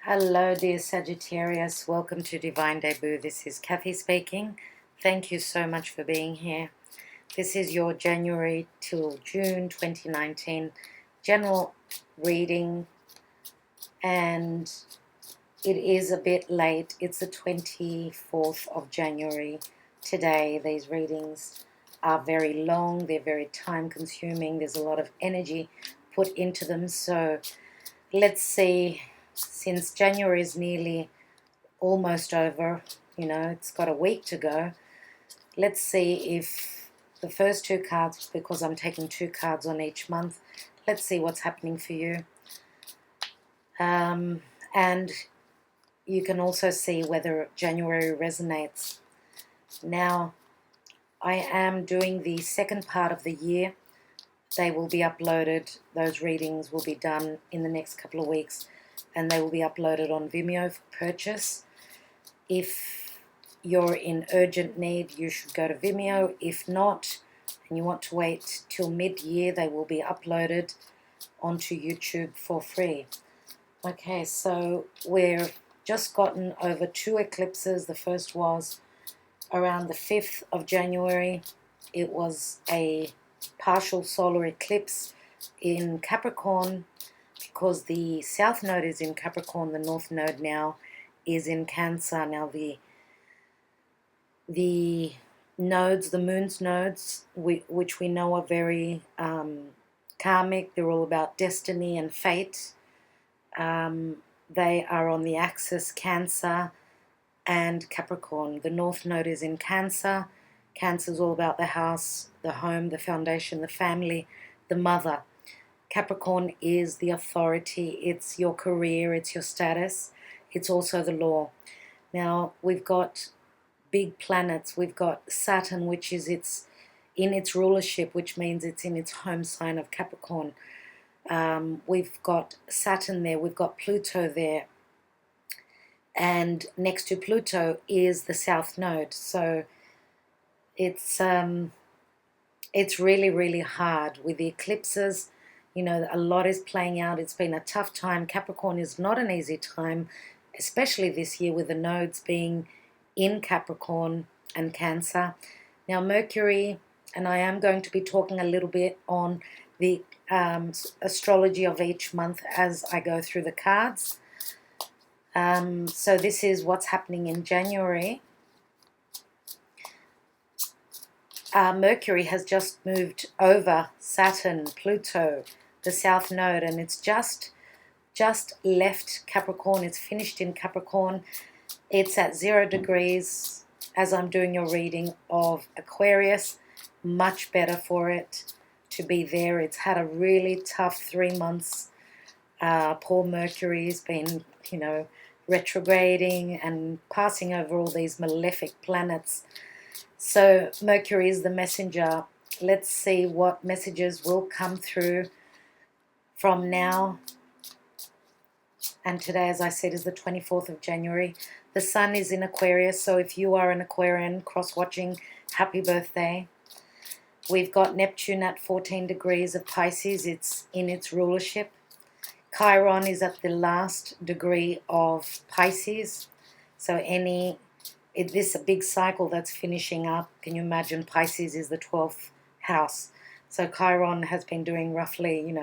Hello, dear Sagittarius. Welcome to Divine Debut. This is Kathy speaking. Thank you so much for being here. This is your January till June 2019 general reading, and it is a bit late. It's the 24th of January today. These readings are very long. They're very time consuming. There's a lot of energy put into them. So let's see. Since January is nearly almost over, it's got a week to go. Let's see if the first two cards, because I'm taking two cards on each month, let's see what's happening for you. And you can also see whether January resonates. Now, I am doing the second part of the year. They will be uploaded. Those readings will be done in the next couple of weeks, and they will be uploaded on VIMEO for purchase. If you're in urgent need, you should go to VIMEO. If not, and you want to wait till mid-year, they will be uploaded onto YouTube for free. Okay, so we've just gotten over two eclipses. The first was around the 5th of January. It was a partial solar eclipse in Capricorn, because the South Node is in Capricorn, the North Node now is in Cancer. Now the nodes, the Moon's nodes, which we know are very karmic, they're all about destiny and fate. They are on the axis Cancer and Capricorn. The North Node is in Cancer. Cancer is all about the house, the home, the foundation, the family, the mother. Capricorn is the authority. It's your career, it's your status. It's also the law. Now, we've got big planets. We've got Saturn, which is in its rulership, which means it's in its home sign of Capricorn. We've got Saturn there. We've got Pluto there. And next to Pluto is the South Node. So it's really, really hard with the eclipses. A lot is playing out. It's been a tough time. Capricorn is not an easy time, especially this year with the nodes being in Capricorn and Cancer. Now, Mercury, and I am going to be talking a little bit on the astrology of each month as I go through the cards. So this is what's happening in January. Mercury has just moved over Saturn, Pluto, the South Node, and it's just left Capricorn. It's finished in Capricorn. It's at 0 degrees as I'm doing your reading of Aquarius. Much better for it to be there. It's had a really tough 3 months. Poor Mercury's been, retrograding and passing over all these malefic planets. So Mercury is the messenger. Let's see what messages will come through from now. And today, as I said, is the 24th of January. The sun is in Aquarius, so if you are an Aquarian cross-watching, happy birthday. We've got Neptune at 14 degrees of Pisces. It's in its rulership. Chiron is at the last degree of Pisces. So this is a big cycle that's finishing up. Can you imagine? Pisces is the 12th house. So Chiron has been doing roughly,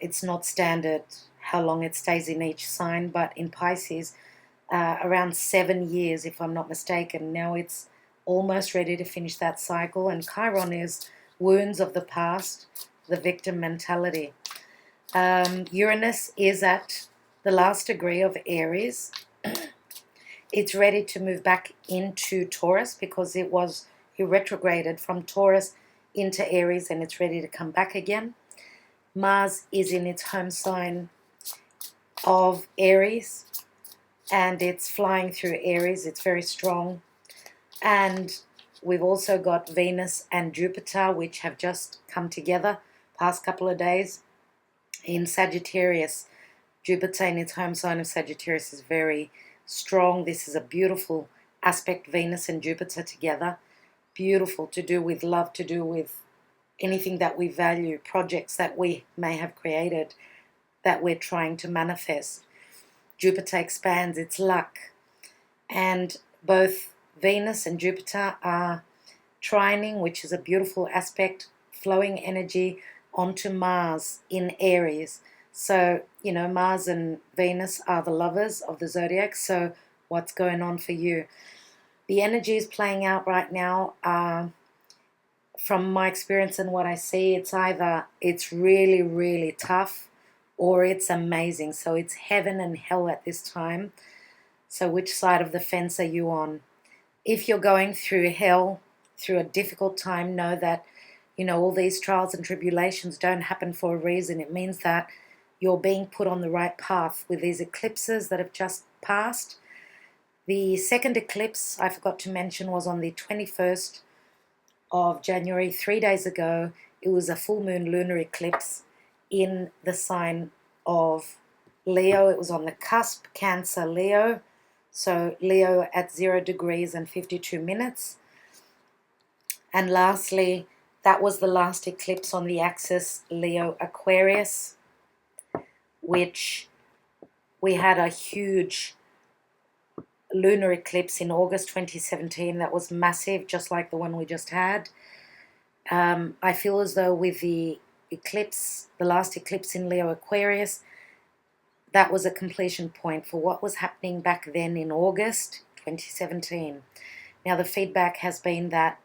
it's not standard how long it stays in each sign, but in Pisces, around 7 years, if I'm not mistaken. Now it's almost ready to finish that cycle. And Chiron is wounds of the past, the victim mentality. Uranus is at the last degree of Aries. It's ready to move back into Taurus because it retrograded from Taurus into Aries, and it's ready to come back again. Mars is in its home sign of Aries, and it's flying through Aries. It's very strong. And we've also got Venus and Jupiter, which have just come together past couple of days in Sagittarius. Jupiter in its home sign of Sagittarius is very strong. This is a beautiful aspect, Venus and Jupiter together. Beautiful, to do with love, to do with anything that we value, projects that we may have created that we're trying to manifest. Jupiter expands, it's luck. And both Venus and Jupiter are trining, which is a beautiful aspect, flowing energy onto Mars in Aries. So, you know, Mars and Venus are the lovers of the zodiac. So what's going on for you? The energy is playing out right now. From my experience and what I see, it's either it's really, really tough or it's amazing. So it's heaven and hell at this time. So which side of the fence are you on? If you're going through hell, through a difficult time, know that, you know, all these trials and tribulations don't happen for a reason. It means that you're being put on the right path with these eclipses that have just passed. The second eclipse, I forgot to mention, was on the 21st of January, 3 days ago. It was a full moon lunar eclipse in the sign of Leo. It was on the cusp, Cancer, Leo. So Leo at 0 degrees and 52 minutes. And lastly, that was the last eclipse on the axis Leo Aquarius, which we had a huge lunar eclipse in August 2017 that was massive, just like the one we just had. I feel as though with the eclipse, the last eclipse in Leo Aquarius, that was a completion point for what was happening back then in August 2017. Now the feedback has been that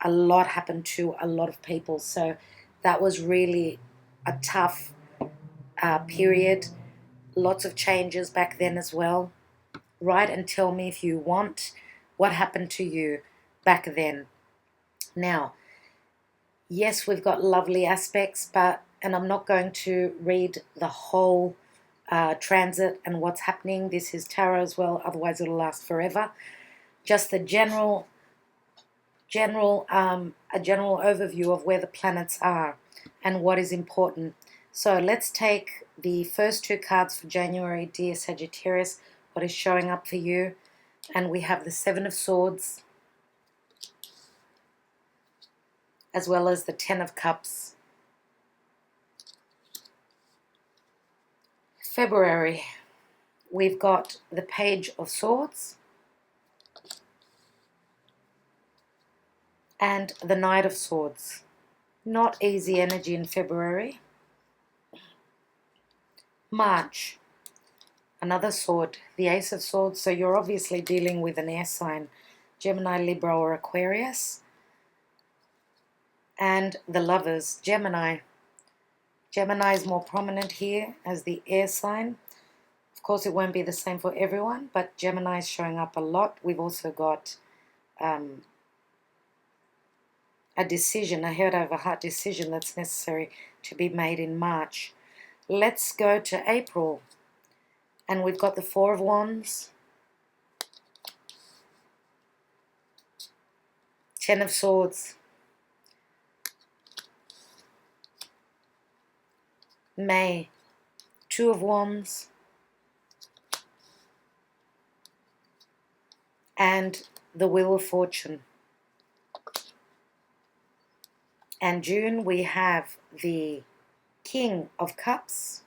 a lot happened to a lot of people, so that was really a tough period. Lots of changes back then as well. Write and tell me if you want what happened to you back then. Now, yes, we've got lovely aspects, and I'm not going to read the whole transit and what's happening. This is tarot as well, otherwise it'll last forever. Just the general overview of where the planets are and what is important. So let's take the first two cards for January, dear Sagittarius, what is showing up for you. And we have the Seven of Swords, as well as the Ten of Cups. February, we've got the Page of Swords and the Knight of Swords. Not easy energy in February. March, another sword, the Ace of Swords. So you're obviously dealing with an air sign, Gemini, Libra, or Aquarius. And the Lovers, Gemini. Gemini is more prominent here as the air sign. Of course, it won't be the same for everyone, but Gemini is showing up a lot. We've also got a decision, a head over heart decision that's necessary to be made in March. Let's go to April. And we've got the Four of Wands, Ten of Swords, May, Two of Wands, and the Wheel of Fortune. And June, we have the King of Cups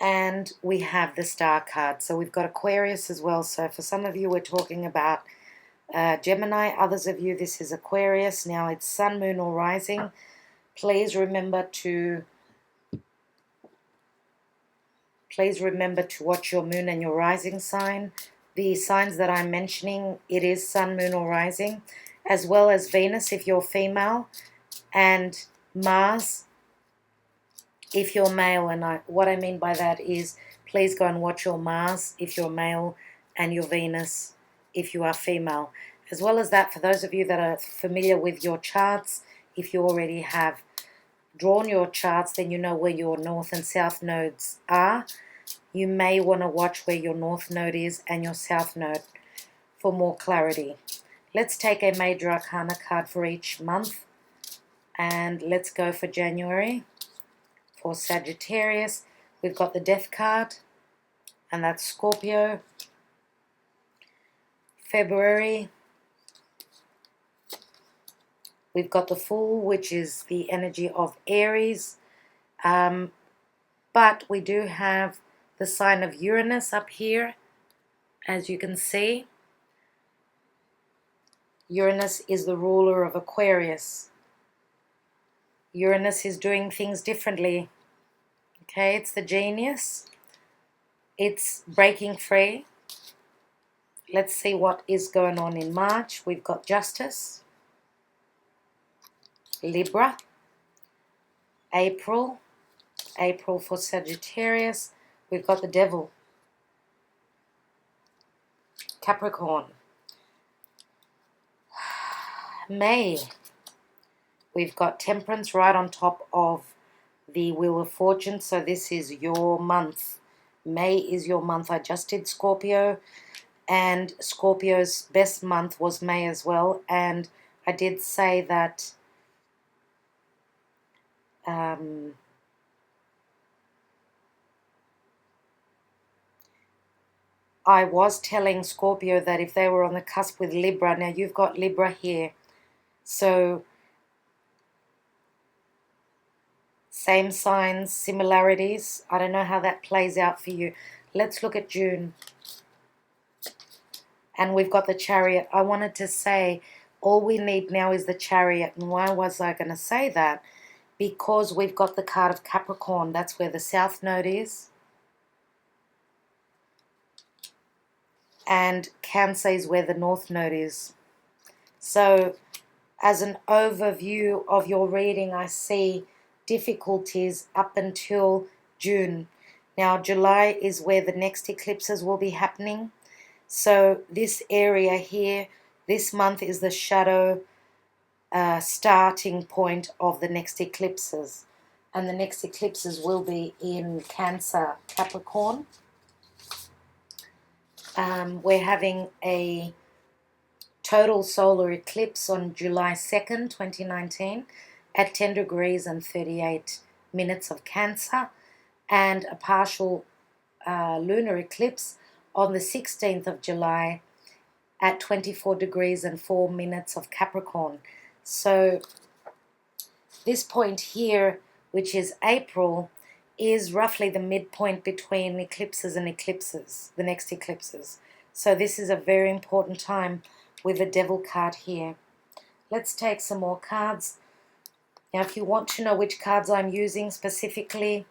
and we have the Star card. So we've got Aquarius as well. So for some of you, we're talking about Gemini. Others of you, this is Aquarius. Now it's Sun, Moon, or Rising. Please remember to watch your Moon and your Rising sign. The signs that I'm mentioning, it is Sun, Moon, or Rising, as well as Venus if you're female, and Mars if you're male. And what I mean by that is please go and watch your Mars if you're male and your Venus if you are female. As well as that, for those of you that are familiar with your charts, if you already have drawn your charts, then you know where your north and south nodes are. You may want to watch where your north node is and your south node for more clarity. Let's take a major arcana card for each month. And let's go for January. For Sagittarius, we've got the Death card, and that's Scorpio. February, we've got the Fool, which is the energy of Aries. But we do have the sign of Uranus up here, as you can see. Uranus is the ruler of Aquarius. Uranus is doing things differently. Okay, it's the genius. It's breaking free. Let's see what is going on in March. We've got Justice, Libra, April for Sagittarius. We've got the Devil, Capricorn. May, we've got Temperance right on top of the Wheel of Fortune. So this is your month. May is your month. I just did Scorpio, and Scorpio's best month was May as well. And I did say that I was telling Scorpio that if they were on the cusp with Libra, now you've got Libra here, so same signs, similarities. I don't know how that plays out for you. Let's look at June. And we've got the Chariot. I wanted to say all we need now is the Chariot. And why was I going to say that? Because we've got the card of Capricorn. That's where the South Node is. And Cancer is where the North Node is. So as an overview of your reading, I see difficulties up until June. Now July is where the next eclipses will be happening. So this area here, this month is the shadow starting point of the next eclipses. And the next eclipses will be in Cancer, Capricorn. We're having a total solar eclipse on July 2nd, 2019 at 10 degrees and 38 minutes of Cancer, and a partial lunar eclipse on the 16th of July at 24 degrees and 4 minutes of Capricorn. So this point here, which is April, is roughly the midpoint between eclipses and eclipses, the next eclipses. So this is a very important time with the Devil card here. Let's take some more cards. Now, if you want to know which cards I'm using specifically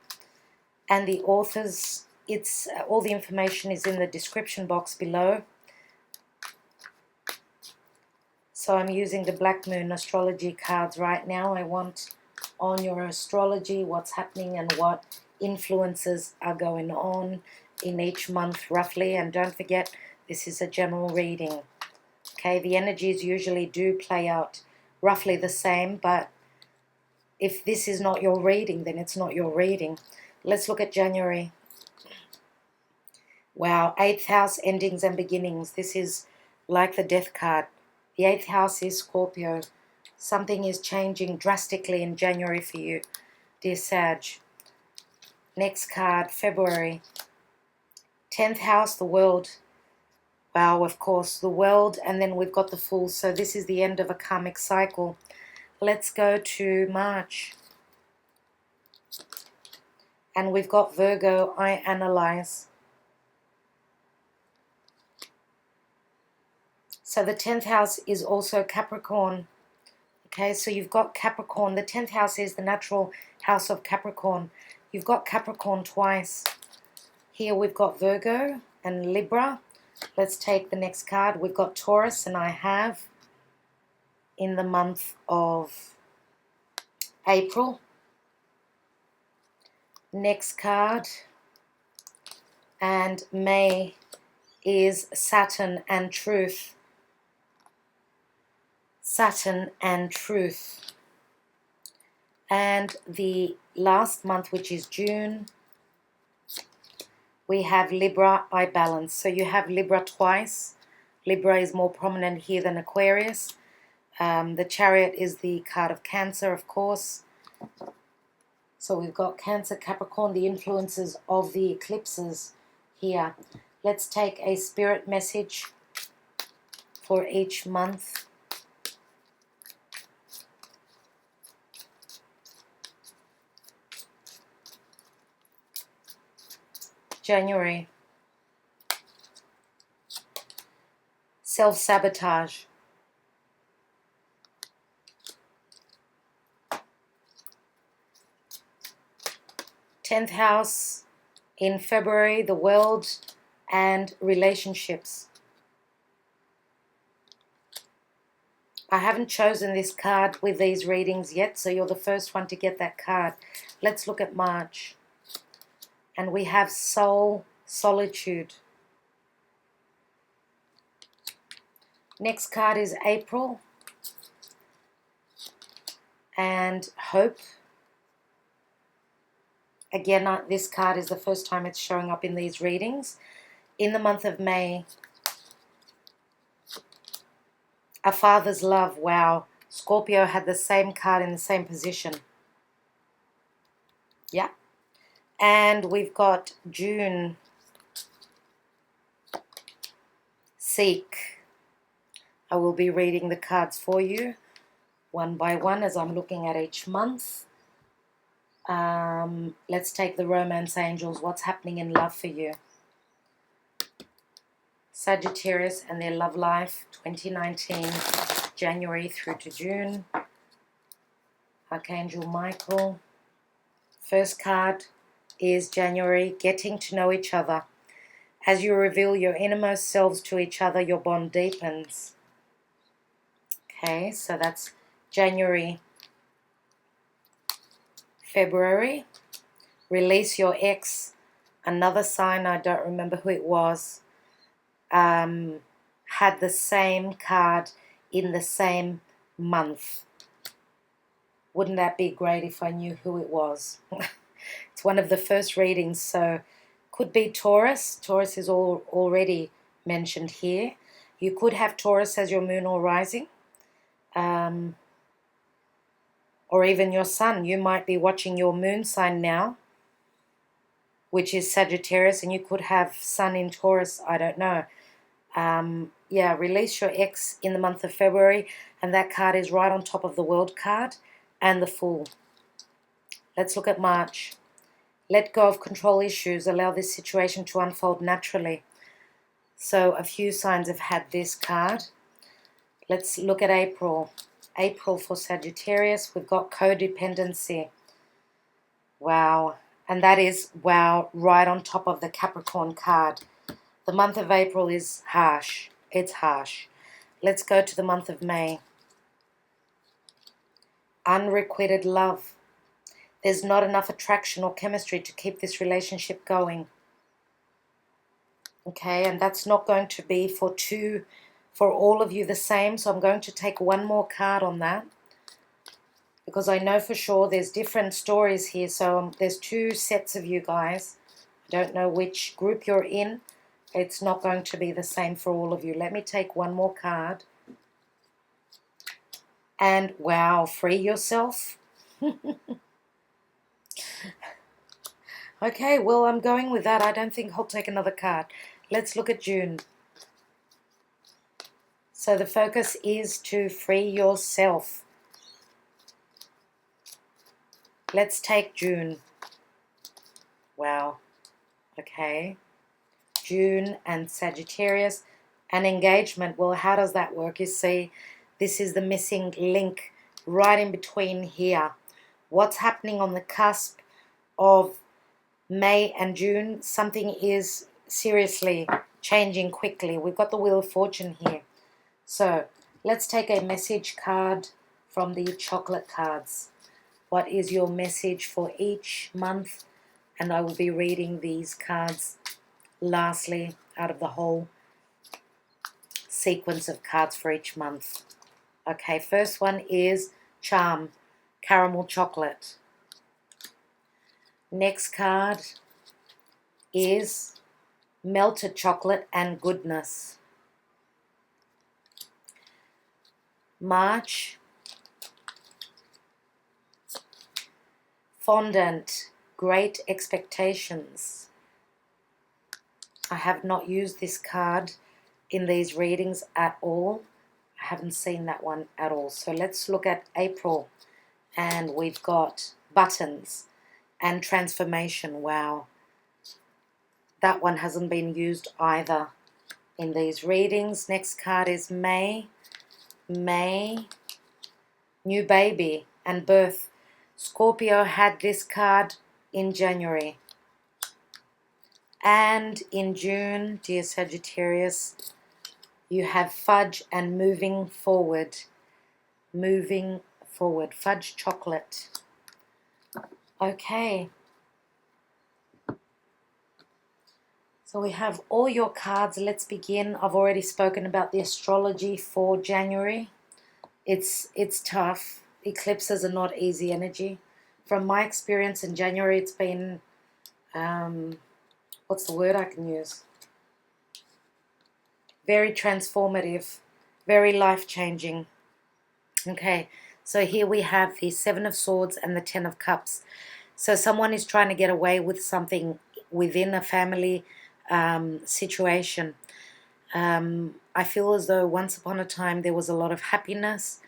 and the authors, it's all the information is in the description box below. So I'm using the Black Moon Astrology cards right now. I want on your astrology what's happening and what influences are going on in each month roughly. And don't forget, this is a general reading. Okay, the energies usually do play out roughly the same, but if this is not your reading, then it's not your reading. Let's look at January. Wow, 8th house, endings and beginnings. This is like the Death card. The 8th house is Scorpio. Something is changing drastically in January for you, dear Sag. Next card, February. 10th house, the World. Wow, of course, the World, and then we've got the Fool. So this is the end of a karmic cycle. Let's go to March. And we've got Virgo, I Analyze. So the 10th house is also Capricorn. Okay, so you've got Capricorn. The 10th house is the natural house of Capricorn. You've got Capricorn twice. Here we've got Virgo and Libra. Let's take the next card. We've got Taurus, and I have in the month of April. Next card. And May is Saturn and Truth. Saturn and Truth. And the last month, which is June, we have Libra, I Balance. So you have Libra twice. Libra is more prominent here than Aquarius. The Chariot is the card of Cancer, of course. So we've got Cancer, Capricorn, the influences of the eclipses here. Let's take a spirit message for each month. January. Self-sabotage. 10th house in February, the world and relationships. I haven't chosen this card with these readings yet, so you're the first one to get that card. Let's look at March. And we have soul, solitude. Next card is April and hope. Again, this card is the first time it's showing up in these readings. In the month of May, a father's love. Wow. Scorpio had the same card in the same position. Yeah. And we've got June. Seek. I will be reading the cards for you one by one as I'm looking at each month. Let's take the romance angels. What's happening in love for you? Sagittarius and their love life, 2019, January through to June. Archangel Michael. First card is January, getting to know each other. As you reveal your innermost selves to each other, your bond deepens. Okay, so that's January. February, release your ex. Another sign, I don't remember who it was, had the same card in the same month. Wouldn't that be great if I knew who it was? It's one of the first readings, so could be Taurus. Taurus is already mentioned here. You could have Taurus as your moon or rising. Or even your sun. You might be watching your moon sign now, which is Sagittarius, and you could have sun in Taurus. I don't know. Yeah, release your ex in the month of February, and that card is right on top of the World card and the Fool. Let's look at March. Let go of control issues. Allow this situation to unfold naturally. So a few signs have had this card. Let's look at April. April for Sagittarius, we've got codependency. Wow. And that is, wow, right on top of the Capricorn card. The month of April is harsh. It's harsh. Let's go to the month of May. Unrequited love. There's not enough attraction or chemistry to keep this relationship going. Okay, and that's not going to be for all of you the same, so I'm going to take one more card on that because I know for sure there's different stories here. So there's two sets of you guys. I don't know which group you're in. It's not going to be the same for all of you. Let me take one more card. And wow, free yourself. Okay, well, I'm going with that. I don't think I'll take another card. Let's look at June. So the focus is to free yourself. Let's take June. Wow. Okay. June and Sagittarius. And engagement. Well, how does that work? You see, this is the missing link right in between here. What's happening on the cusp of May and June? Something is seriously changing quickly. We've got the Wheel of Fortune here. So let's take a message card from the chocolate cards. What is your message for each month? And I will be reading these cards lastly out of the whole sequence of cards for each month. Okay, first one is Charm, caramel chocolate. Next card is melted chocolate and goodness. March, fondant, great expectations. I have not used this card in these readings at all. I haven't seen that one at all. So let's look at April, and we've got buttons and transformation. Wow. that one hasn't been used either in these readings. Next card is May. May, new baby and birth. Scorpio had this card in January. And in June, dear Sagittarius, you have fudge and moving forward. Moving forward. Fudge chocolate. Okay. So we have all your cards. Let's begin. I've already spoken about the astrology for January. It's tough. Eclipses are not easy energy. From my experience in January, it's been, what's the word I can use? Very transformative, very life-changing. Okay, so here we have the Seven of Swords and the Ten of Cups. So someone is trying to get away with something within a family situation. I feel as though once upon a time there was a lot of happiness.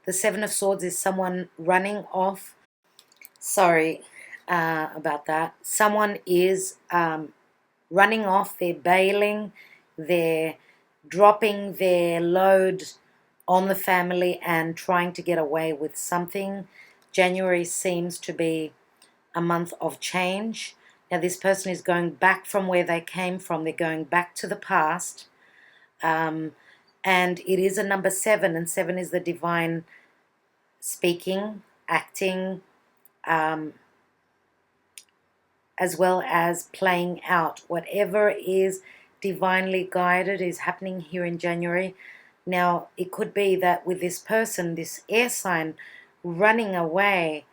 The Seven of Swords is someone running off. Sorry about that. Someone is running off. They're bailing. They're dropping their load on the family and trying to get away with something. January seems to be a month of change. Now this person is going back from where they came from. They're going back to the past. And it is a number 7, and 7 is the divine speaking, acting, as well as playing out. Whatever is divinely guided is happening here in January. Now, it could be that with this person, this air sign, running away,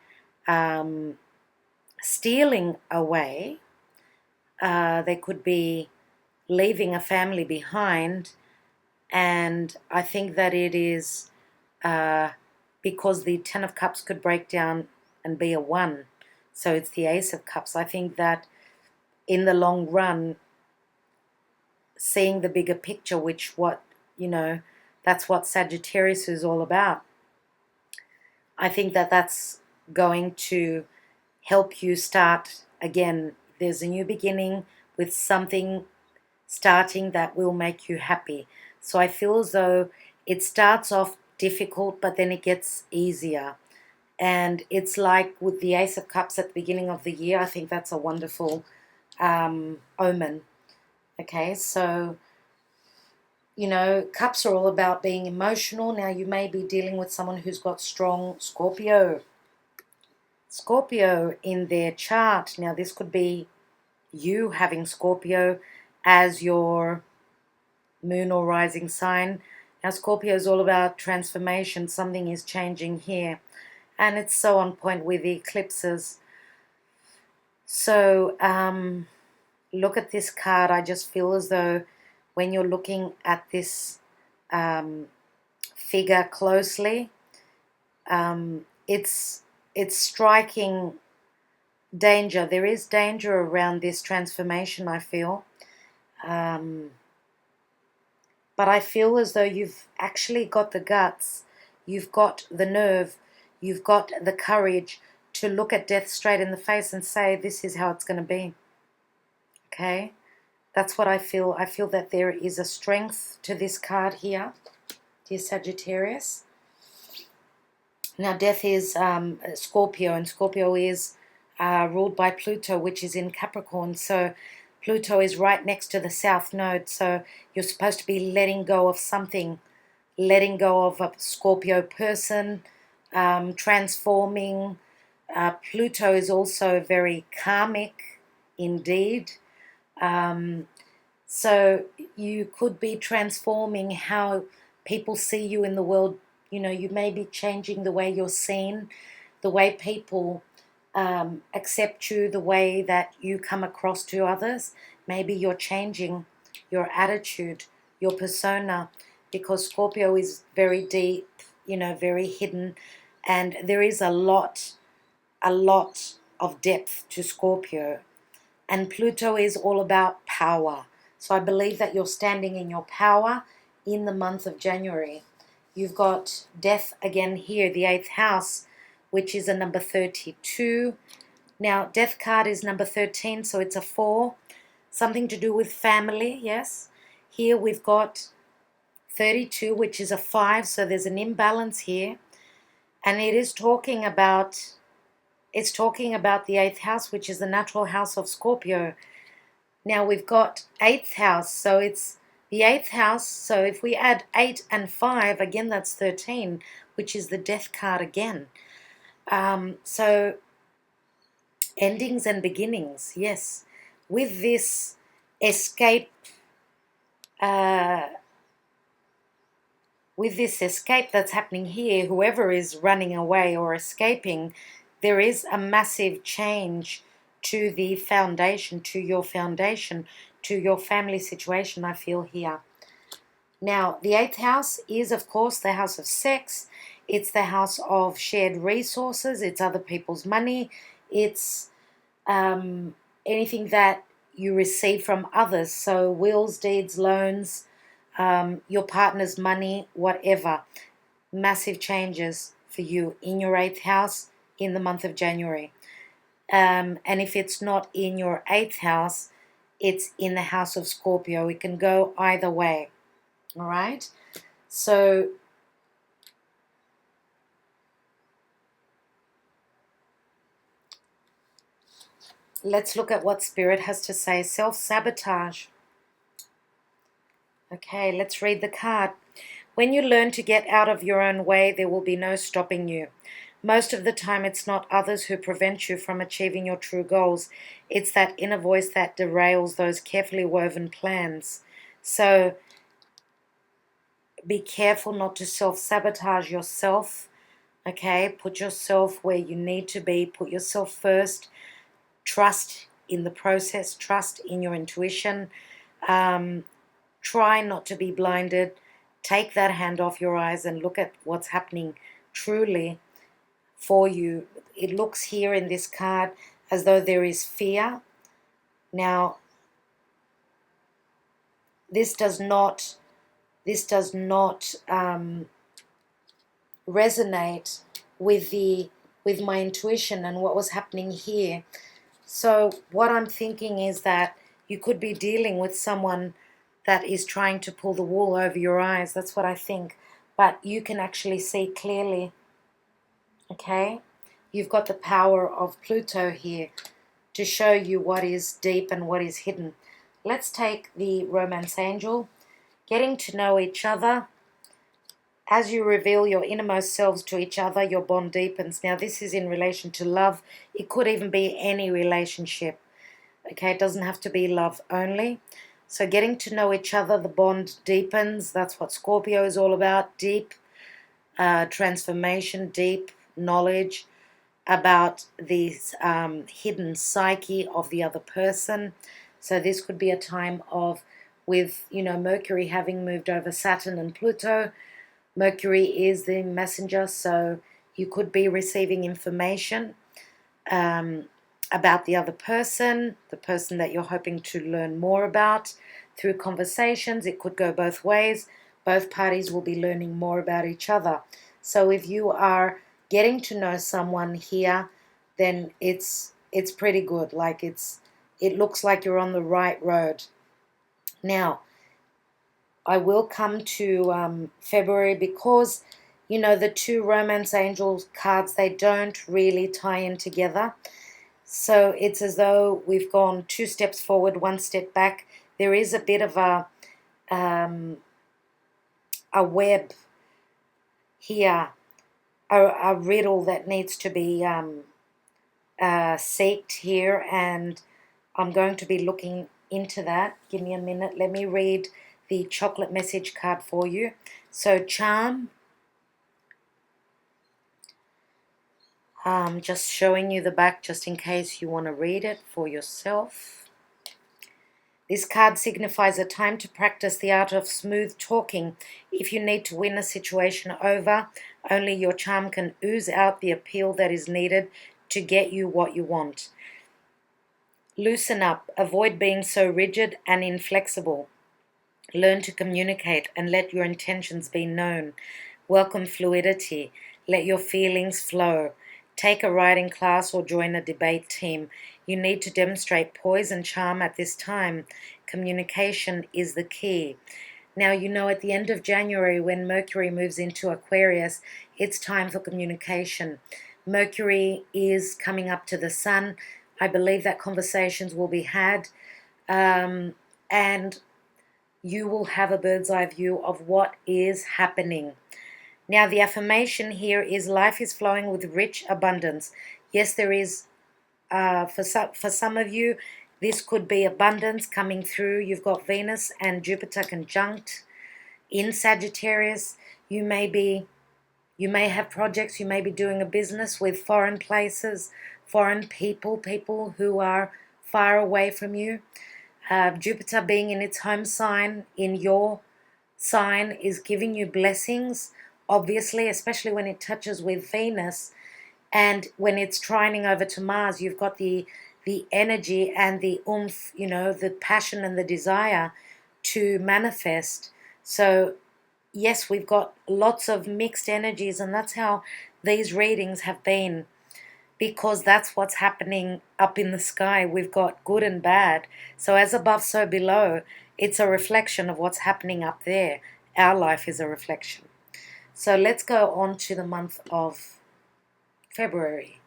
stealing away, they could be leaving a family behind, and I think that it is because the Ten of Cups could break down and be a 1. So it's the Ace of Cups. I think that in the long run, seeing the bigger picture, that's what Sagittarius is all about. I think that that's going to help you start again. There's a new beginning with something starting that will make you happy. So I feel as though it starts off difficult, but then it gets easier. And it's like with the Ace of Cups at the beginning of the year. I think that's a wonderful omen. Okay, so, cups are all about being emotional. Now, you may be dealing with someone who's got strong Scorpio in their chart. Now, this could be you having Scorpio as your moon or rising sign. Now, Scorpio is all about transformation. Something is changing here. And it's so on point with the eclipses. So, look at this card. I just feel as though when you're looking at this figure closely, it's striking danger. There is danger around this transformation, I feel. But I feel as though you've actually got the guts, you've got the nerve, you've got the courage to look at death straight in the face and say, this is how it's going to be. Okay? That's what I feel. I feel that there is a strength to this card here, dear Sagittarius. Now, death is Scorpio, and Scorpio is ruled by Pluto, which is in Capricorn. So Pluto is right next to the South Node. So you're supposed to be letting go of something, letting go of a Scorpio person, transforming. Pluto is also very karmic indeed. So you could be transforming how people see you in the world. You may be changing the way you're seen, the way people accept you, the way that you come across to others. Maybe you're changing your attitude, your persona, because Scorpio is very deep, very hidden, and there is a lot of depth to Scorpio. And Pluto is all about power. So I believe that you're standing in your power in the month of January. You've got death again here, the 8th house, which is a number 32. Now, death card is number 13, so it's a 4. something to do with family, yes. Here we've got 32, which is a 5, so there's an imbalance here. And it is talking about, it's talking about the 8th house, which is the natural house of Scorpio. Now we've got 8th house, so it's the 8th house. So if we add 8 and 5, again, that's 13, which is the death card again. So endings and beginnings, yes. With this escape, that's happening here, whoever is running away or escaping, there is a massive change to the foundation, to your family situation, I feel here. Now, the 8th house is, of course, the house of sex. It's the house of shared resources. It's other people's money. It's anything that you receive from others. So wills, deeds, loans, your partner's money, whatever. Massive changes for you in your 8th house in the month of January. And if it's not in your 8th house, it's in the house of Scorpio. It can go either way. All right? So let's look at what Spirit has to say. Self-sabotage. Okay, let's read the card. When you learn to get out of your own way, there will be no stopping you. Most of the time, it's not others who prevent you from achieving your true goals. It's that inner voice that derails those carefully woven plans. So be careful not to self-sabotage yourself. Okay, put yourself where you need to be. Put yourself first. Trust in the process. Trust in your intuition. Try not to be blinded. Take that hand off your eyes and look at what's happening truly for you. It looks here in this card as though there is fear. Now, this does not resonate with my intuition and what was happening here. So what I'm thinking is that you could be dealing with someone that is trying to pull the wool over your eyes. That's what I think. But you can actually see clearly. Okay? You've got the power of Pluto here to show you what is deep and what is hidden. Let's take the Romance Angel. Getting to know each other. As you reveal your innermost selves to each other, your bond deepens. Now, this is in relation to love. It could even be any relationship. Okay, it doesn't have to be love only. So getting to know each other, the bond deepens. That's what Scorpio is all about. Deep transformation, deep knowledge about the hidden psyche of the other person. So this could be a time of, with, Mercury having moved over Saturn and Pluto. Mercury is the messenger, so you could be receiving information about the other person, the person that you're hoping to learn more about through conversations. It could go both ways. Both parties will be learning more about each other. So if you are getting to know someone here, then it's pretty good. Like it looks like you're on the right road. Now, I will come to February because, the two Romance Angels cards, they don't really tie in together. So it's as though we've gone 2 steps forward, 1 step back. There is a bit of a web here, a riddle that needs to be seeked here, and I'm going to be looking into that. Give me a minute. Let me read the chocolate message card for you. So charm. Just showing you the back just in case you want to read it for yourself. This card signifies a time to practice the art of smooth talking. If you need to win a situation over, only your charm can ooze out the appeal that is needed to get you what you want. Loosen up. Avoid being so rigid and inflexible. Learn to communicate and let your intentions be known. Welcome fluidity. Let your feelings flow. Take a writing class or join a debate team. You need to demonstrate poise and charm at this time. Communication is the key. Now, you know, at the end of January, when Mercury moves into Aquarius, it's time for communication. Mercury is coming up to the Sun. I believe that conversations will be had, and you will have a bird's eye view of what is happening. Now, the affirmation here is life is flowing with rich abundance. Yes, there is, for some of you, this could be abundance coming through. You've got Venus and Jupiter conjunct in Sagittarius. You may have projects, you may be doing a business with foreign places, foreign people, people who are far away from you. Jupiter being in its home sign, in your sign, is giving you blessings, obviously, especially when it touches with Venus. And when it's trining over to Mars, you've got the energy and the oomph, you know, the passion and the desire to manifest. So yes, we've got lots of mixed energies, and that's how these readings have been, because that's what's happening up in the sky. We've got good and bad. So as above, so below. It's a reflection of what's happening up there. Our life is a reflection. So let's go on to the month of February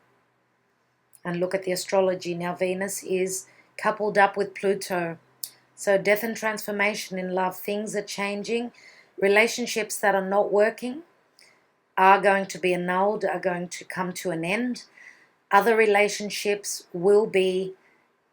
and look at the astrology. Now, Venus is coupled up with Pluto. So death and transformation in love. Things are changing. Relationships that are not working are going to be annulled, are going to come to an end. Other relationships will be,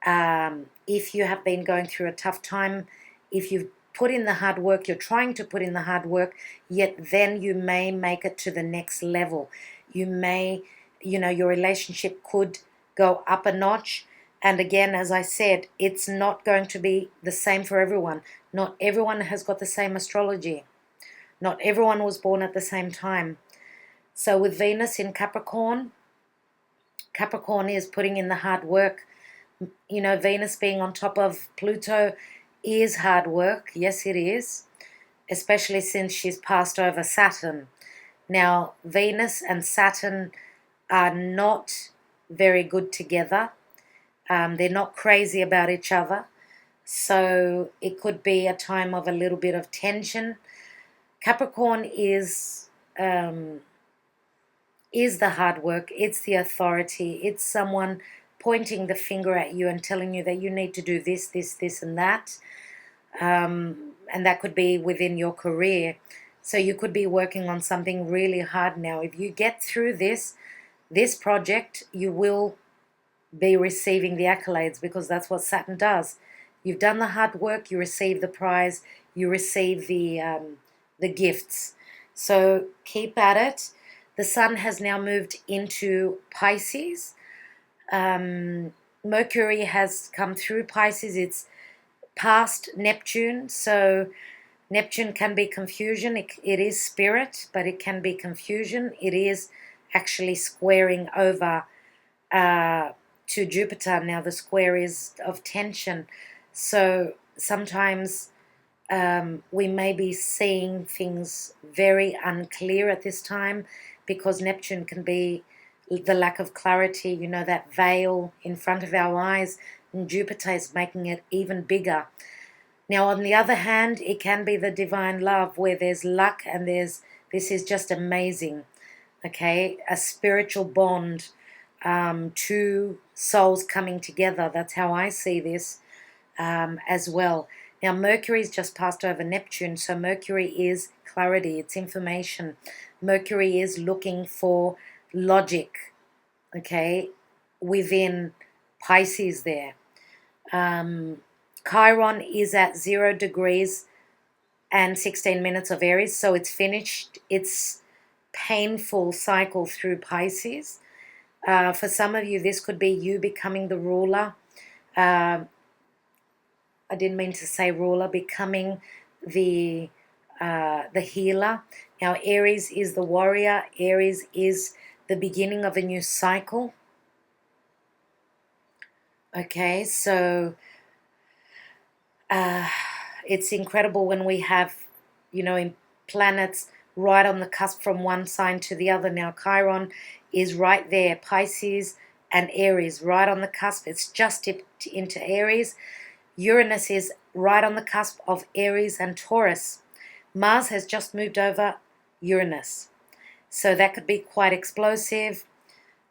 if you have been going through a tough time, if you've put in the hard work, you're trying to put in the hard work, yet then you may make it to the next level. You may, you know, your relationship could go up a notch. And again, as I said, it's not going to be the same for everyone. Not everyone has got the same astrology. Not everyone was born at the same time. So with Venus in Capricorn, Capricorn is putting in the hard work. You know, Venus being on top of Pluto is hard work. Yes, it is. Especially since she's passed over Saturn. Now, Venus and Saturn are not very good together. They're not crazy about each other. So it could be a time of a little bit of tension. Capricorn is the hard work. It's the authority. It's someone pointing the finger at you and telling you that you need to do this, this, this, and that. And that could be within your career. So you could be working on something really hard now. If you get through this project, you will be receiving the accolades, because that's what Saturn does. You've done the hard work, you receive the prize, you receive the gifts. So keep at it. The Sun has now moved into Pisces. Mercury has come through Pisces. It's past Neptune. So Neptune can be confusion. It is spirit, but it can be confusion. It is actually squaring over to Jupiter. Now the square is of tension. So sometimes we may be seeing things very unclear at this time, because Neptune can be the lack of clarity, you know, that veil in front of our eyes, and Jupiter is making it even bigger. Now, on the other hand, it can be the divine love, where there's luck and this is just amazing, okay? A spiritual bond, two souls coming together. That's how I see this as well. Now, Mercury's just passed over Neptune, so Mercury is clarity, it's information. Mercury is looking for logic, okay, within Pisces there. Chiron is at 0 degrees and 16 minutes of Aries, so it's finished its painful cycle through Pisces. For some of you, this could be you becoming the ruler. I didn't mean to say ruler, becoming the healer. Now, Aries is the warrior. Aries is the beginning of a new cycle. Okay, so it's incredible when we have, you know, in planets right on the cusp from one sign to the other. Now Chiron is right there, Pisces and Aries, right on the cusp. It's just dipped into Aries. Uranus is right on the cusp of Aries and Taurus. Mars has just moved over Uranus. So that could be quite explosive.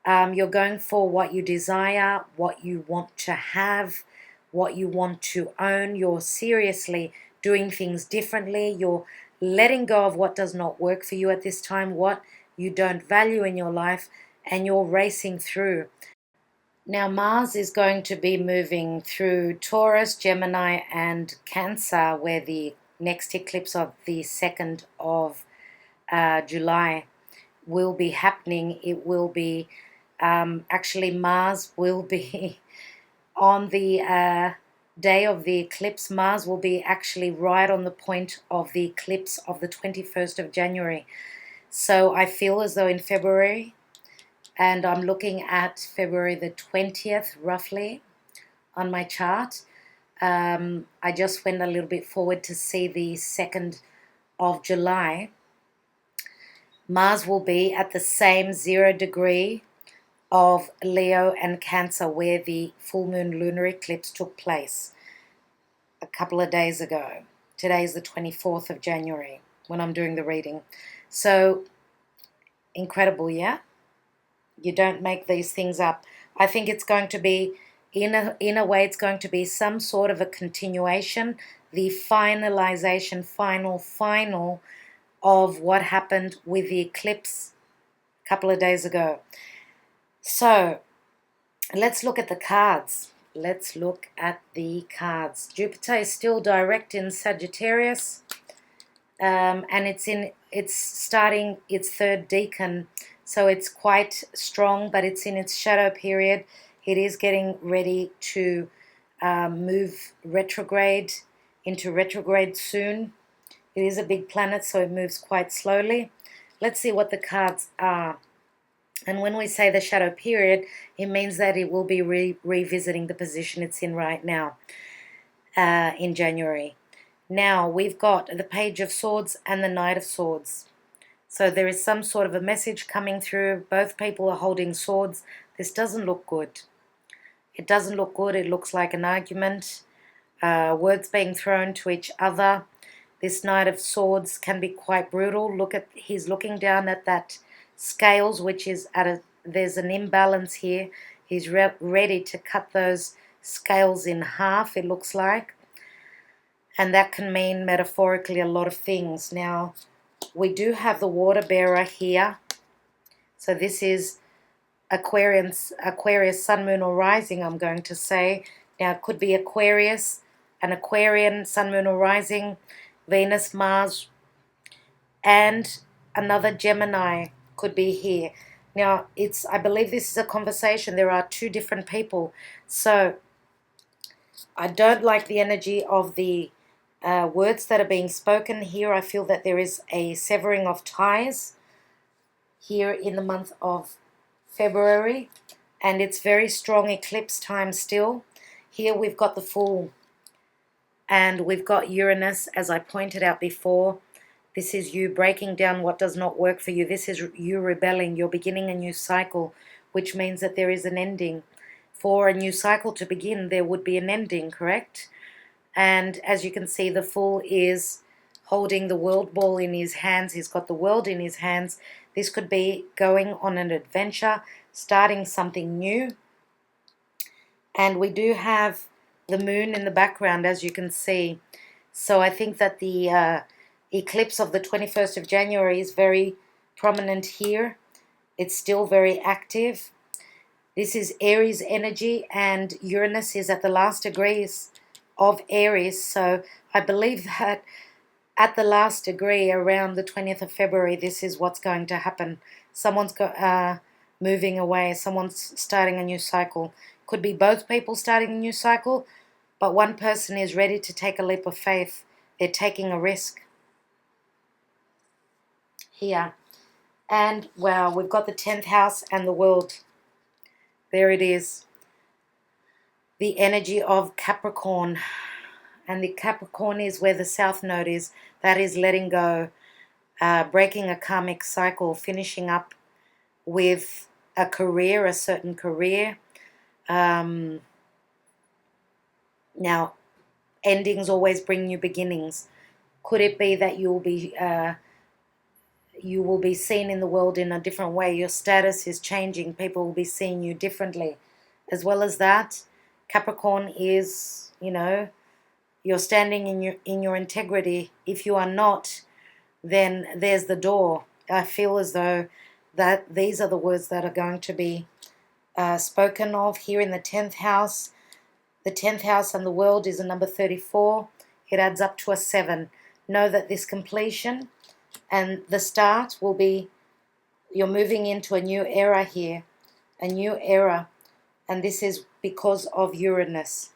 You're going for what you desire, what you want to have, what you want to own. You're seriously doing things differently. You're letting go of what does not work for you at this time, what you don't value in your life, and you're racing through. Now, Mars is going to be moving through Taurus, Gemini, and Cancer, where the next eclipse of the 2nd of July will be happening. It will be, actually, Mars will be on the day of the eclipse. Mars will be actually right on the point of the eclipse of the 21st of January. So I feel as though in February, and I'm looking at February the 20th roughly on my chart. I just went a little bit forward to see the 2nd of July. Mars will be at the same 0 degree of Leo and Cancer where the full moon lunar eclipse took place a couple of days ago. Today is the 24th of January when I'm doing the reading. So incredible, yeah? You don't make these things up. I think it's going to be, in a way, it's going to be some sort of a continuation, the finalization, final of what happened with the eclipse a couple of days ago. So let's look at the cards. Let's look at the cards. Jupiter is still direct in Sagittarius, and it's starting its 3rd decan. So it's quite strong, but it's in its shadow period. It is getting ready to move retrograde, into retrograde soon. It is a big planet, so it moves quite slowly. Let's see what the cards are. And when we say the shadow period, it means that it will be revisiting the position it's in right now in January. Now, we've got the Page of Swords and the Knight of Swords. So there is some sort of a message coming through. Both people are holding swords. This doesn't look good. It doesn't look good. It looks like an argument. Words being thrown to each other. This Knight of Swords can be quite brutal. He's looking down at that scales, which is there's an imbalance here. He's ready to cut those scales in half, it looks like. And that can mean metaphorically a lot of things. Now, we do have the water bearer here. So this is Aquarius, Sun, Moon, or Rising, I'm going to say. Now, it could be Aquarius, an Aquarian, Sun, Moon, or Rising, Venus, Mars, and another Gemini could be here. Now, I believe this is a conversation. There are 2 different people. So I don't like the energy of the words that are being spoken here. I feel that there is a severing of ties here in the month of February, and it's very strong eclipse time still. Here we've got the Fool, and we've got Uranus, as I pointed out before. This is you breaking down what does not work for you. This is you rebelling. You're beginning a new cycle, which means that there is an ending. For a new cycle to begin, there would be an ending, correct? And as you can see, the Fool is holding the world ball in his hands. He's got the world in his hands. This could be going on an adventure, starting something new. And we do have the moon in the background, as you can see. So I think that the eclipse of the 21st of January is very prominent here. It's still very active. This is Aries energy, and Uranus is at the last degrees of Aries. So I believe that at the last degree, around the 20th of February, this is what's going to happen. Someone's moving away. Someone's starting a new cycle. Could be both people starting a new cycle, but one person is ready to take a leap of faith. They're taking a risk here. And, wow, we've got the 10th house and the world. There it is. The energy of Capricorn. And the Capricorn is where the South Node is. That is letting go. breaking a karmic cycle, finishing up with a career, a certain career. Now, endings always bring new beginnings. Could it be that you will be seen in the world in a different way? Your status is changing. People will be seeing you differently. As well as that, Capricorn is, you're standing in your integrity. If you are not, then there's the door. I feel as though that these are the words that are going to be spoken of here in the 10th house. The 10th house and the world is a number 34. It adds up to a 7. Know that this completion and the start will be, you're moving into a new era here, a new era. And this is because of Uranus.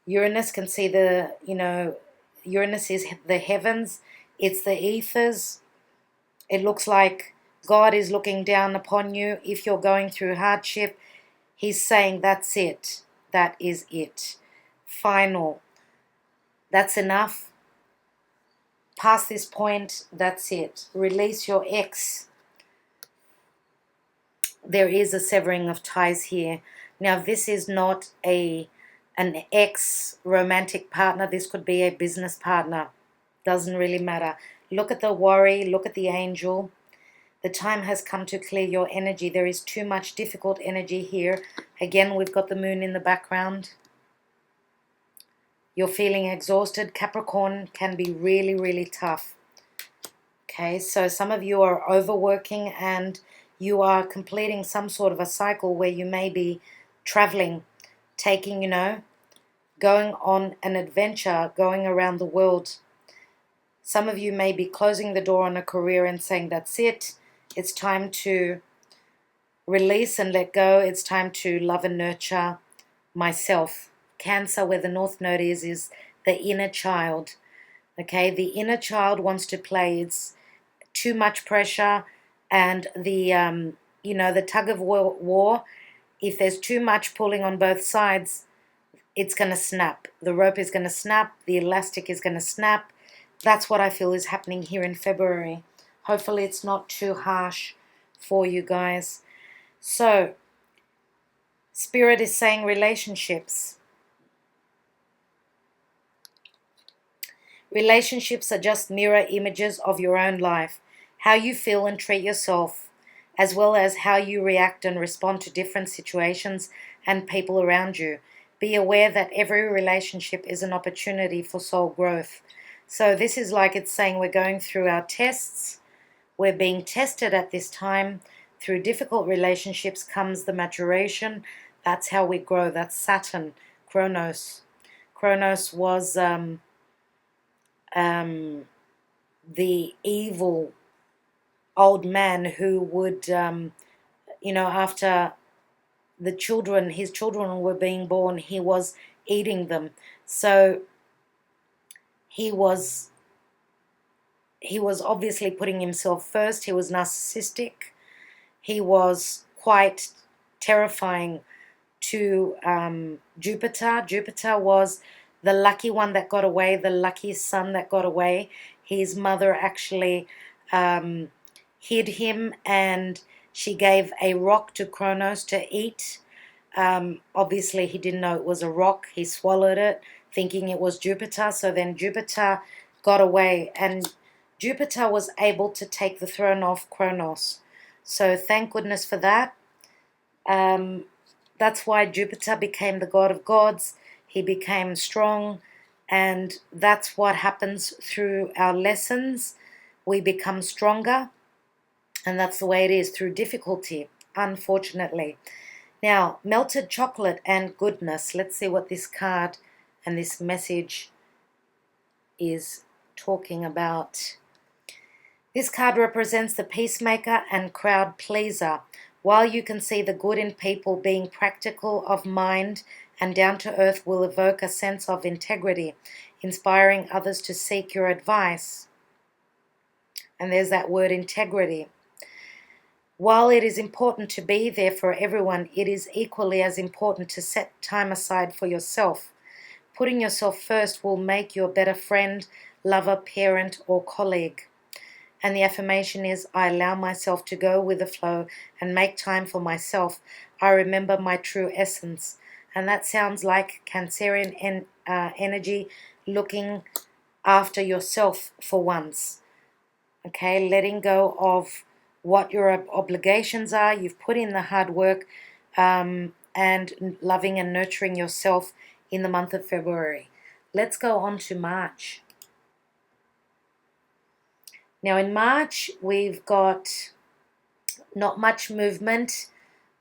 Uranus can see Uranus is the heavens. It's the ethers. It looks like God is looking down upon you. If you're going through hardship, He's saying, that's it. That is it. Final. That's enough. Past this point, that's it. Release your ex. There is a severing of ties here. Now, this is not an ex romantic partner. This could be a business partner. Doesn't really matter. Look at the worry. Look at the angel. The time has come to clear your energy. There is too much difficult energy here. Again, we've got the moon in the background. You're feeling exhausted. Capricorn can be really, really tough. Okay, so some of you are overworking and you are completing some sort of a cycle where you may be traveling, taking, going on an adventure, going around the world. Some of you may be closing the door on a career and saying, that's it. It's time to release and let go. It's time to love and nurture myself. Cancer, where the North Node is the inner child. Okay, the inner child wants to play. It's too much pressure, and the tug of war. If there's too much pulling on both sides, it's going to snap. The rope is going to snap. The elastic is going to snap. That's what I feel is happening here in February. Hopefully it's not too harsh for you guys. So, Spirit is saying relationships. Relationships are just mirror images of your own life. How you feel and treat yourself, as well as how you react and respond to different situations and people around you. Be aware that every relationship is an opportunity for soul growth. So this is like it's saying we're going through our tests. We're being tested at this time. Through difficult relationships comes the maturation. That's how we grow. That's Saturn, Kronos. Kronos was the evil old man who would, after his children were being born, he was eating them. So he was obviously putting himself first. He was narcissistic. He was quite terrifying to Jupiter. Jupiter was the lucky one that got away, the lucky son that got away. His mother actually hid him, and she gave a rock to Kronos to eat. Obviously, he didn't know it was a rock. He swallowed it, thinking it was Jupiter. So then Jupiter got away, and Jupiter was able to take the throne off Kronos. So thank goodness for that. That's why Jupiter became the god of gods. He became strong, and that's what happens through our lessons. We become stronger, and that's the way it is through difficulty, unfortunately. Now, melted chocolate and goodness. Let's see what this card and this message is talking about. This card represents the peacemaker and crowd pleaser. While you can see the good in people, being practical of mind and down to earth will evoke a sense of integrity, inspiring others to seek your advice. And there's that word integrity. While it is important to be there for everyone, it is equally as important to set time aside for yourself. Putting yourself first will make you a better friend, lover, parent, or colleague. And the affirmation is, I allow myself to go with the flow and make time for myself. I remember my true essence. And that sounds like Cancerian energy, looking after yourself for once. Okay, letting go of what your obligations are. You've put in the hard work, and loving and nurturing yourself in the month of February. Let's go on to March. Now in March, we've got not much movement.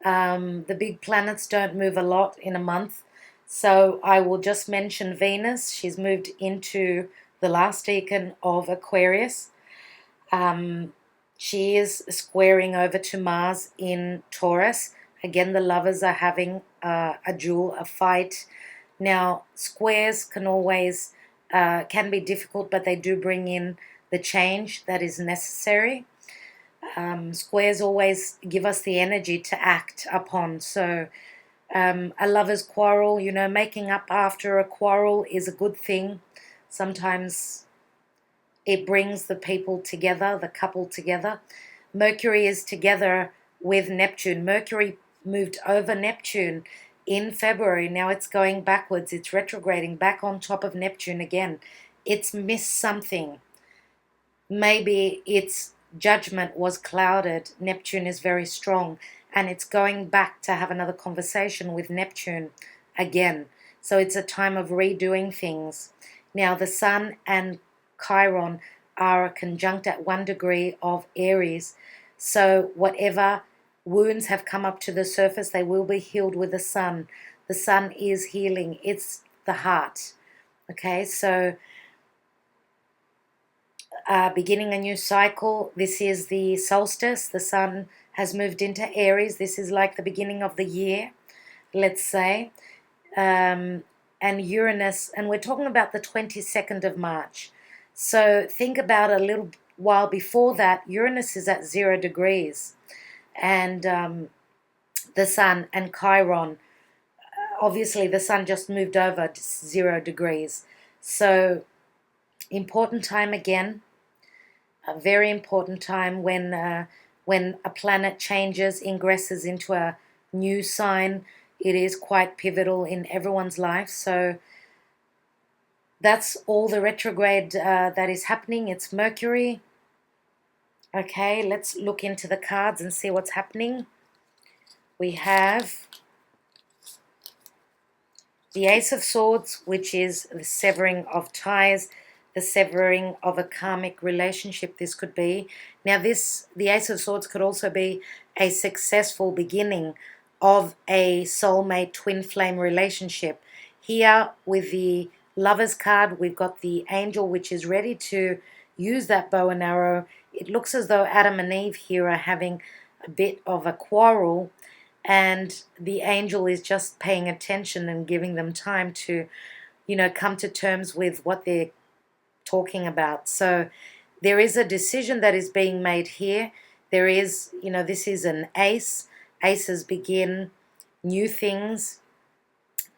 The big planets don't move a lot in a month. So I will just mention Venus. She's moved into the last decan of Aquarius. She is squaring over to Mars in Taurus. Again, the lovers are having a duel, a fight. Now, squares can always can be difficult, but they do bring in the change that is necessary. Squares always give us the energy to act upon. So a lover's quarrel, you know, making up after a quarrel is a good thing. Sometimes it brings the people together, the couple together. Mercury is together with Neptune. Mercury moved over Neptune in February. Now it's going backwards. It's retrograding back on top of Neptune again. It's missed something. Maybe its judgment was clouded. Neptune is very strong, and it's going back to have another conversation with Neptune again. So it's a time of redoing things. Now the Sun and Chiron are conjunct at 1 degree of Aries. So whatever wounds have come up to the surface, they will be healed with the Sun. The Sun is healing. It's the heart. Okay, so beginning a new cycle. This is the solstice. The Sun has moved into Aries. This is like the beginning of the year, let's say. And Uranus, and we're talking about the 22nd of March. So think about a little while before that, Uranus is at 0 degrees. And the Sun and Chiron, obviously the Sun just moved over to 0 degrees. So important time again. A very important time when a planet changes, ingresses into a new sign. It is quite pivotal in everyone's life. So that's all the retrograde that is happening. It's Mercury. Okay, let's look into the cards and see what's happening. We have the Ace of Swords, which is the severing of ties, the severing of a karmic relationship this could be. Now the Ace of Swords could also be a successful beginning of a soulmate twin flame relationship. Here with the Lovers card, we've got the Angel, which is ready to use that bow and arrow. It looks as though Adam and Eve here are having a bit of a quarrel, and the Angel is just paying attention and giving them time to, you know, come to terms with what they're talking about. So there is a decision that is being made here. There is, you know, this is an ace. Aces begin new things.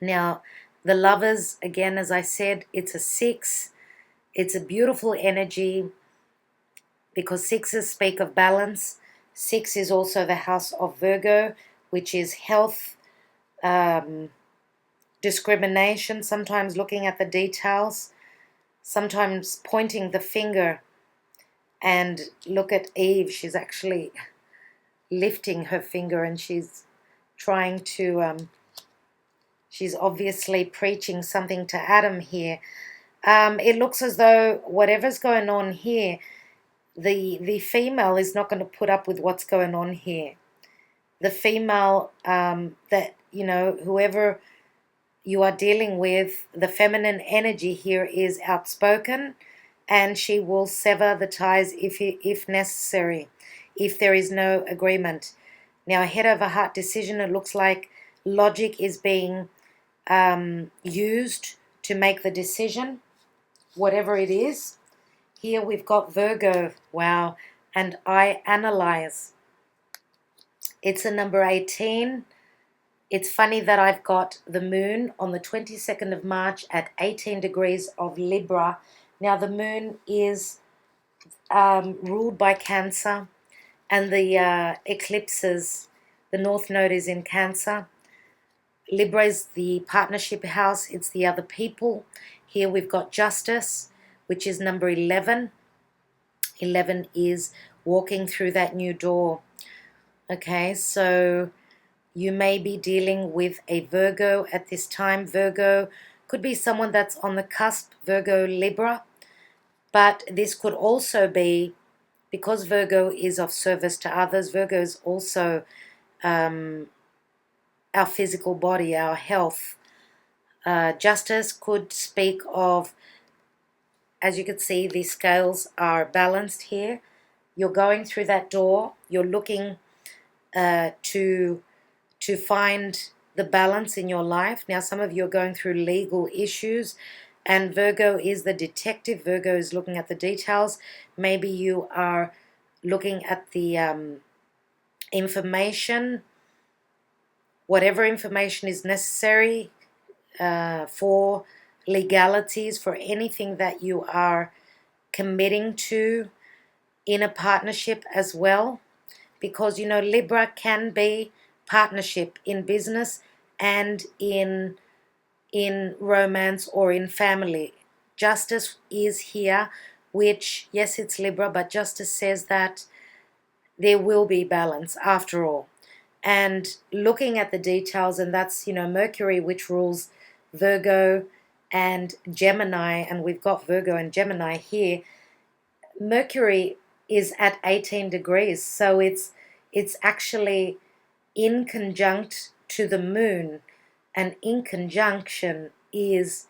Now, the Lovers, again, as I said, it's a 6. It's a beautiful energy because 6s speak of balance. 6 is also the house of Virgo, which is health, discrimination, sometimes looking at the details, sometimes pointing the finger. And look at Eve, she's actually lifting her finger and she's trying to, she's obviously preaching something to Adam here. It looks as though whatever's going on here, the female is not going to put up with what's going on here. The female, that, you know, whoever you are dealing with, the feminine energy here is outspoken, and she will sever the ties if necessary, if there is no agreement. Now, a head over heart decision, it looks like logic is being used to make the decision, whatever it is. Here we've got Virgo, wow, and I analyze. It's a number 18. It's funny that I've got the moon on the 22nd of March at 18 degrees of Libra. Now the moon is ruled by Cancer, and the eclipses, the North Node is in Cancer. Libra is the partnership house, it's the other people. Here we've got Justice, which is number 11. 11 is walking through that new door. Okay, so you may be dealing with a Virgo at this time. Virgo could be someone that's on the cusp, Virgo, Libra. But this could also be, because Virgo is of service to others, Virgo is also our physical body, our health. Justice could speak of, as you can see, the scales are balanced here. You're going through that door. You're looking to find the balance in your life. Now, some of you are going through legal issues, and Virgo is the detective. Virgo is looking at the details. Maybe you are looking at the information, whatever information is necessary for legalities, for anything that you are committing to in a partnership as well. Because, you know, Libra can be partnership in business and in romance or in family. Justice is here, which, yes, it's Libra, but Justice says that there will be balance after all. And looking at the details, and that's, you know, Mercury, which rules Virgo and Gemini, and we've got Virgo and Gemini here. Mercury is at 18 degrees, so it's actually in conjunct to the moon, and in conjunction is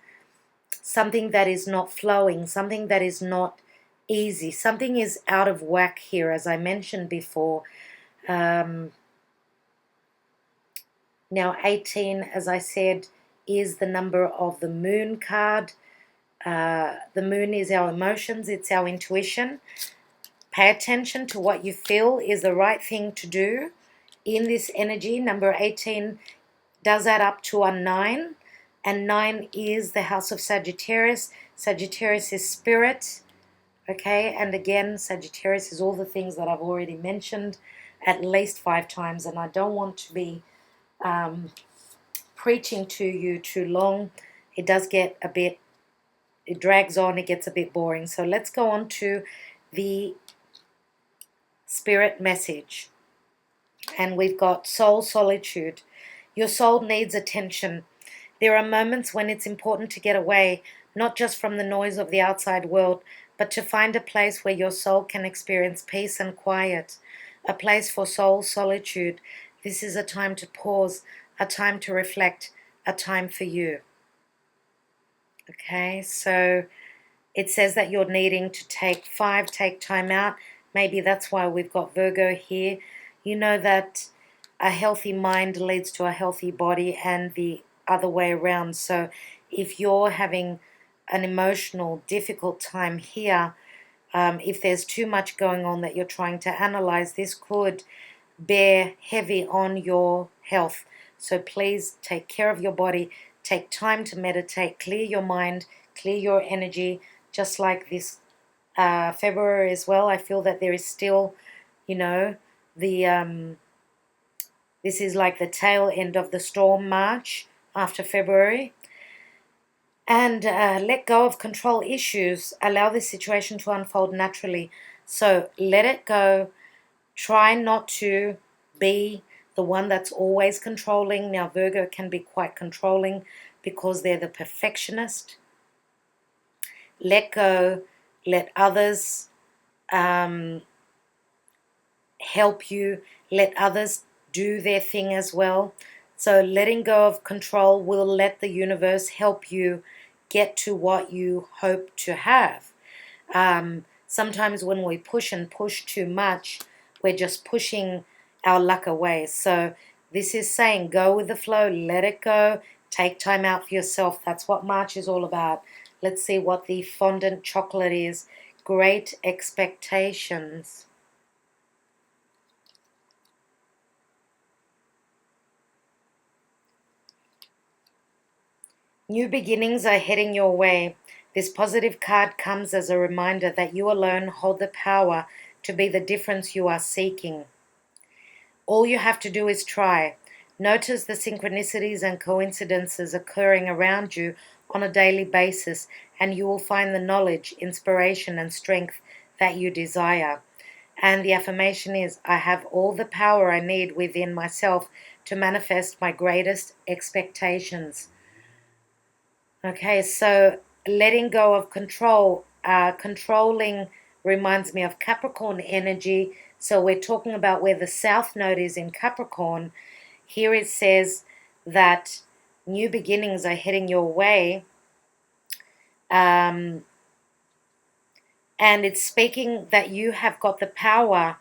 something that is not flowing, something that is not easy, something is out of whack here, as I mentioned before. Now 18, as I said, is the number of the moon card. The moon is our emotions, it's our intuition. Pay attention to what you feel is the right thing to do in this energy. Number 18 does add up to a 9, and 9 is the house of Sagittarius. Sagittarius is spirit, okay? And again, Sagittarius is all the things that I've already mentioned at least 5 times, and I don't want to be preaching to you too long. It does get a bit, it drags on, it gets a bit boring. So let's go on to the spirit message. And we've got soul solitude. Your soul needs attention. There are moments when it's important to get away, not just from the noise of the outside world, but to find a place where your soul can experience peace and quiet, a place for soul solitude. This is a time to pause, a time to reflect, a time for you. Okay, so it says that you're needing to take time out. Maybe that's why we've got Virgo here. You know that a healthy mind leads to a healthy body and the other way around. So if you're having an emotional, difficult time here, if there's too much going on that you're trying to analyze, this could bear heavy on your health. So please take care of your body. Take time to meditate. Clear your mind. Clear your energy. Just like this February as well, I feel that there is still, you know, the this is like the tail end of the storm March after February. And let go of control issues. Allow this situation to unfold naturally. So let it go. Try not to be the one that's always controlling. Now, Virgo can be quite controlling because they're the perfectionist. Let go. Let others help you. Let others do their thing as well. So letting go of control will let the universe help you get to what you hope to have. Sometimes when we push and push too much, we're just pushing our luck away. So this is saying go with the flow, let it go, take time out for yourself. That's what March is all about. Let's see what the fondant chocolate is. Great expectations. New beginnings are heading your way. This positive card comes as a reminder that you alone hold the power to be the difference you are seeking. All you have to do is try. Notice the synchronicities and coincidences occurring around you on a daily basis, and you will find the knowledge, inspiration, and strength that you desire. And the affirmation is, I have all the power I need within myself to manifest my greatest expectations. Okay, so letting go of control. Controlling reminds me of Capricorn energy. So we're talking about where the South Node is in Capricorn. Here it says that new beginnings are heading your way. And it's speaking that you have got the power.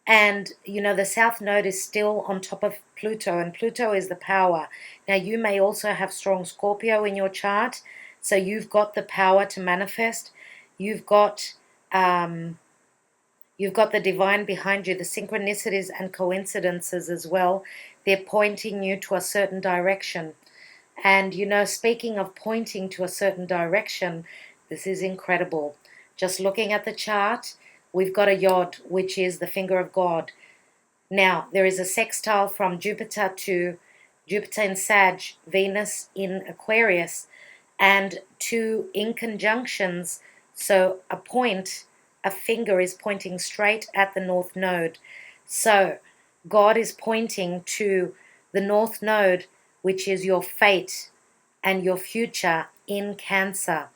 And, you know, the South Node is still on top of Pluto, and Pluto is the power. Now, you may also have strong Scorpio in your chart, so you've got the power to manifest. You've got the divine behind you, the synchronicities and coincidences as well. They're pointing you to a certain direction. And, you know, speaking of pointing to a certain direction, this is incredible. Just looking at the chart, we've got a Yod, which is the finger of God. Now, there is a sextile from Jupiter to Jupiter in Sag, Venus in Aquarius, and two inconjunctions. So a finger is pointing straight at the North Node. So God is pointing to the North Node, which is your fate and your future in Cancer.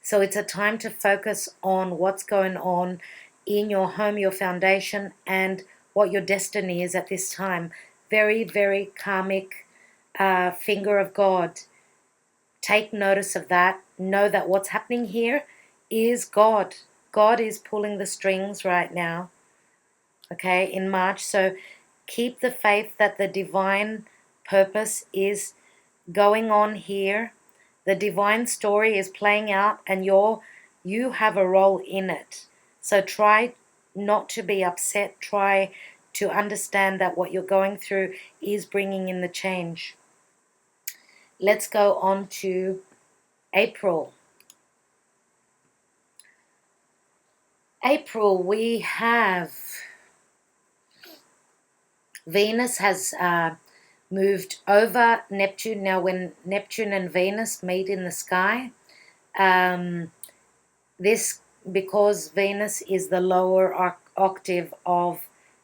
So it's a time to focus on what's going on in your home, your foundation, and what your destiny is at this time. Very, very karmic finger of God. Take notice of that. Know that what's happening here is God. God is pulling the strings right now, okay, in March. So keep the faith that the divine purpose is going on here. The divine story is playing out, and you have a role in it. So try not to be upset. Try to understand that what you're going through is bringing in the change. Let's go on to April. April, we have Venus has moved over Neptune. Now, when Neptune and Venus meet in the sky, this, because Venus is the lower octave of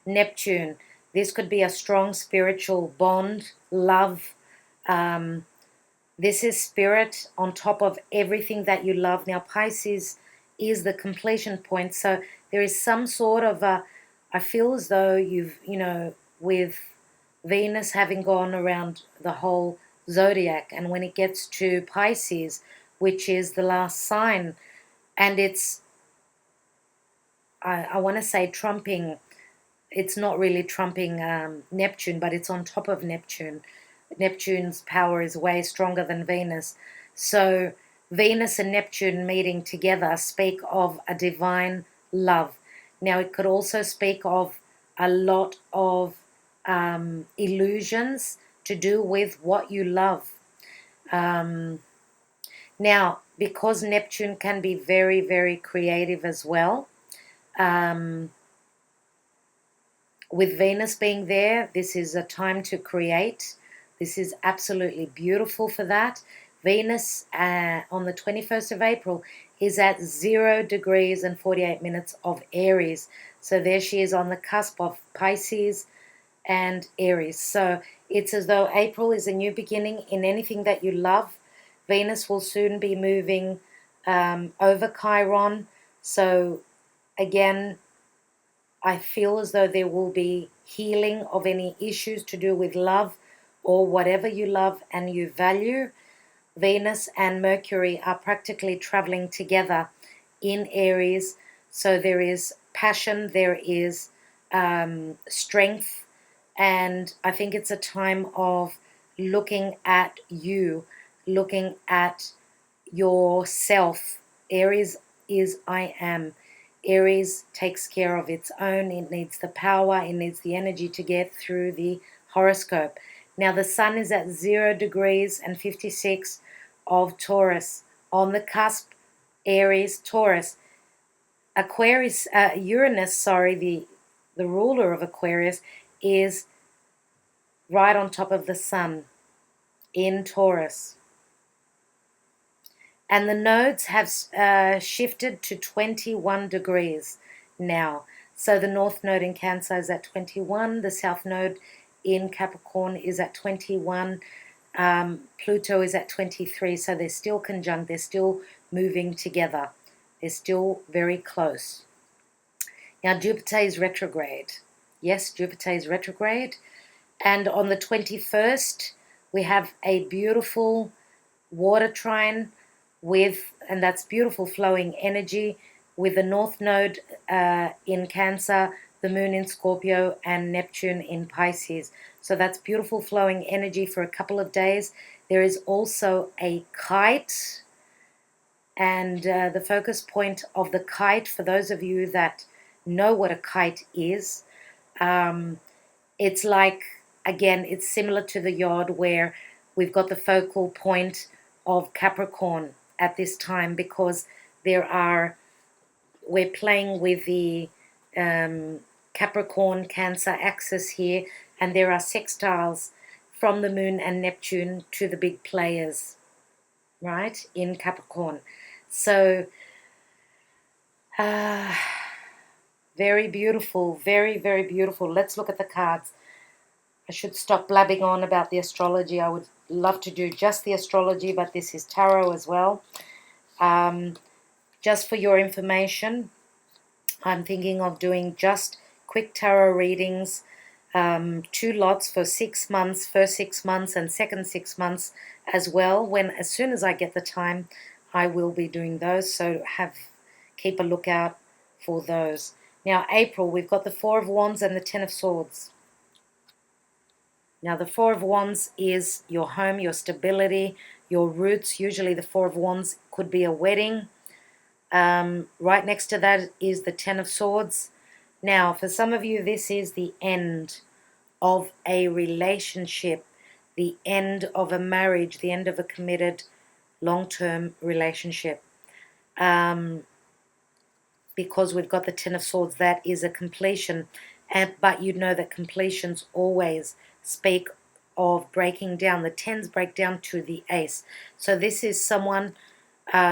Neptune, this could be a strong spiritual bond, love. This is spirit on top of everything that you love. Now, Pisces is the completion point. So there is some sort of I feel as though with Venus having gone around the whole zodiac, and when it gets to Pisces, which is the last sign, and it's, I want to say trumping, it's not really trumping Neptune, but it's on top of Neptune. Neptune's power is way stronger than Venus. So Venus and Neptune meeting together speak of a divine love. Now, it could also speak of a lot of illusions to do with what you love. Now, because Neptune can be very, very creative as well, with Venus being there, this is a time to create. This is absolutely beautiful for that. Venus on the 21st of April is at 0 degrees and 48 minutes of Aries. So there she is on the cusp of Pisces and Aries. So it's as though April is a new beginning in anything that you love. Venus will soon be moving over Chiron. So again, I feel as though there will be healing of any issues to do with love or whatever you love and you value. Venus and Mercury are practically traveling together in Aries. So there is passion, there is strength, and I think it's a time of looking at you, looking at yourself. Aries is I am. Aries takes care of its own. It needs the power, it needs the energy to get through the horoscope. Now, the sun is at 0 degrees and 56 of Taurus, on the cusp Aries, Taurus. Aquarius, Uranus, sorry, the ruler of Aquarius is right on top of the sun in Taurus. And the nodes have shifted to 21 degrees now. So the north node in Cancer is at 21. The south node in Capricorn is at 21. Pluto is at 23. So they're still conjunct. They're still moving together. They're still very close. Now Jupiter is retrograde. Yes, Jupiter is retrograde. And on the 21st, we have a beautiful water trine with, and that's beautiful flowing energy, with the North Node in Cancer, the Moon in Scorpio, and Neptune in Pisces. So that's beautiful flowing energy for a couple of days. There is also a kite, and the focus point of the kite, for those of you that know what a kite is, it's like, again, it's similar to the yod, where we've got the focal point of Capricorn at this time, because we're playing with the Capricorn Cancer axis here, and there are sextiles from the Moon and Neptune to the big players, right, in Capricorn. So very beautiful, very, very beautiful. Let's look at the cards. I should stop blabbing on about the astrology. I would love to do just the astrology, but this is tarot as well. Just for your information, I'm thinking of doing just quick tarot readings, 2 lots for 6 months, first 6 months and second 6 months as well. As soon as I get the time, I will be doing those. So keep a lookout for those. Now April, we've got the 4 of Wands and the 10 of Swords. Now the 4 of Wands is your home, your stability, your roots. Usually the 4 of Wands could be a wedding. Right next to that is the 10 of Swords. Now for some of you, this is the end of a relationship, the end of a marriage, the end of a committed long-term relationship. Because we've got the 10 of Swords, that is a completion. But you know that completions always speak of breaking down. The 10s break down to the ace. So this is someone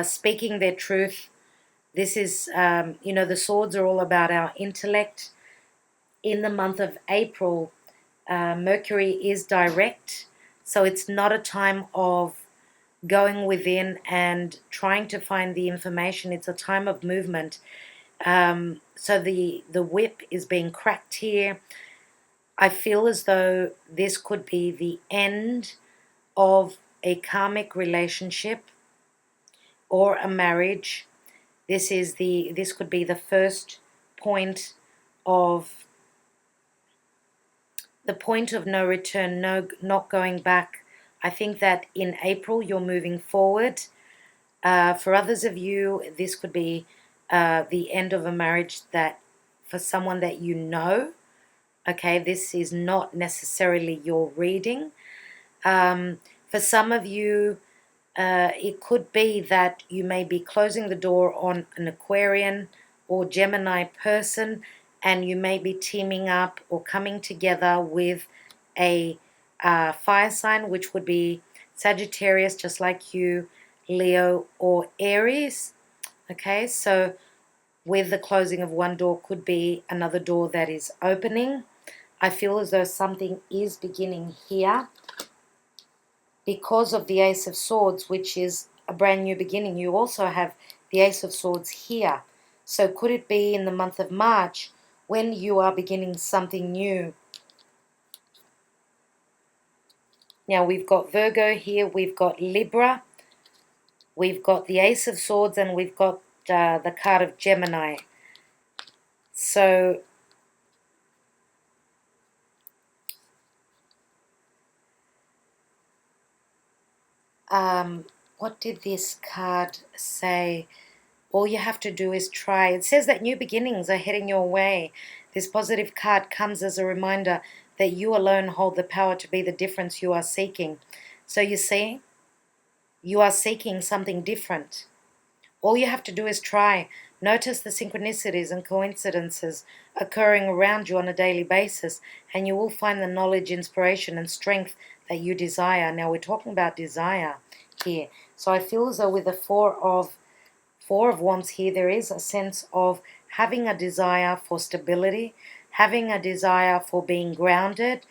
speaking their truth. This is, the swords are all about our intellect. In the month of April, Mercury is direct. So it's not a time of going within and trying to find the information. It's a time of movement. So the whip is being cracked here. I feel as though this could be the end of a karmic relationship or a marriage. This could be the first point of no return, not going back. I think that in April you're moving forward. For others of you, this could be the end of a marriage that for someone that you know. Okay, this is not necessarily your reading. For some of you, it could be that you may be closing the door on an Aquarian or Gemini person, and you may be teaming up or coming together with a fire sign, which would be Sagittarius, just like you, Leo, or Aries. Okay, so with the closing of one door could be another door that is opening. I feel as though something is beginning here because of the Ace of Swords, which is a brand new beginning. You also have the Ace of Swords here. So could it be in the month of March when you are beginning something new? Now we've got Virgo here, we've got Libra, we've got the Ace of Swords, and we've got the card of Gemini. So what did this card say? All you have to do is try. It says that new beginnings are heading your way. This positive card comes as a reminder that you alone hold the power to be the difference you are seeking. So you see, you are seeking something different. All you have to do is try. Notice the synchronicities and coincidences occurring around you on a daily basis, and you will find the knowledge, inspiration, and strength that you desire. Now, we're talking about desire here. So I feel as though with the Four of Wands here, there is a sense of having a desire for stability, having a desire for being grounded,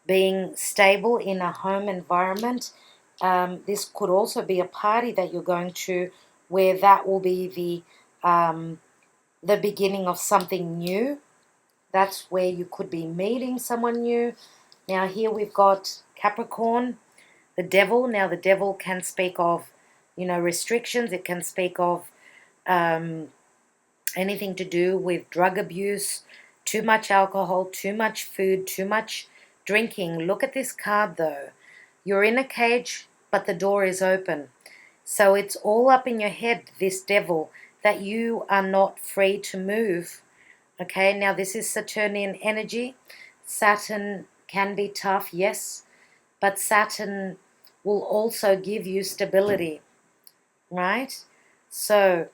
being stable in a home environment. This could also be a party that you're going to where that will be the beginning of something new. That's where you could be meeting someone new. Now here we've got Capricorn, the devil. Now the devil can speak of, restrictions. It can speak of anything to do with drug abuse, too much alcohol, too much food, too much drinking. Look at this card though. You're in a cage, but the door is open. So it's all up in your head, this devil, that you are not free to move. Okay, now this is Saturnian energy. Saturn can be tough, yes, but Saturn will also give you stability, right? So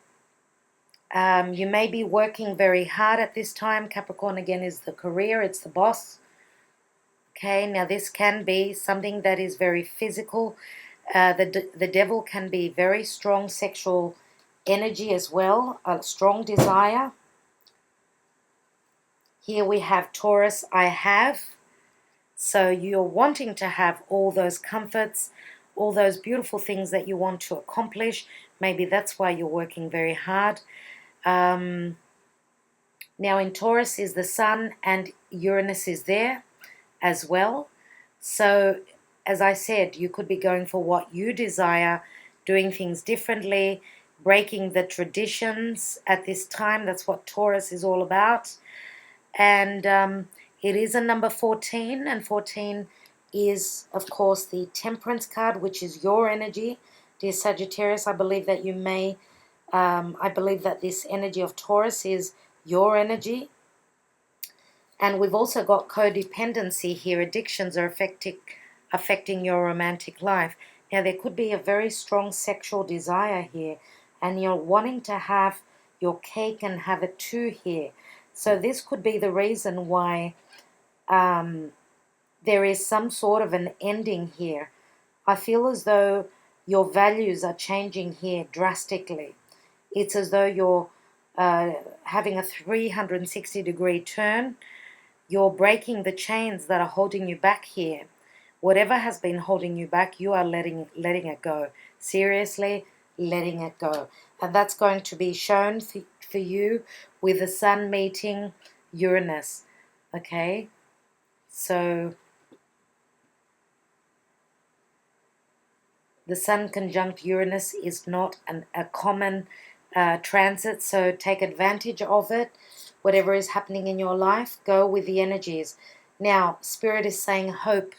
you may be working very hard at this time. Capricorn again is the career, it's the boss. Okay, now this can be something that is very physical. The devil can be very strong sexual energy as well, a strong desire. Here we have Taurus, I have. So you're wanting to have all those comforts, all those beautiful things that you want to accomplish. Maybe that's why you're working very hard. Now in Taurus is the Sun and Uranus is there as well. So as I said, you could be going for what you desire, doing things differently, breaking the traditions at this time. That's what Taurus is all about. And it is a number 14, and 14 is, of course, the Temperance card, which is your energy. Dear Sagittarius, I believe that you may, I believe that this energy of Taurus is your energy. And we've also got codependency here. Addictions are affecting your romantic life. Now, there could be a very strong sexual desire here, and you're wanting to have your cake and have it too here. So this could be the reason why there is some sort of an ending here. I feel as though your values are changing here drastically. It's as though you're having a 360-degree turn. You're breaking the chains that are holding you back here. Whatever has been holding you back, you are letting it go. Seriously, letting it go. And that's going to be shown for you with the Sun meeting Uranus. Okay? So the Sun conjunct Uranus is not a common transit, so take advantage of it. Whatever is happening in your life, go with the energies. Now, Spirit is saying hope.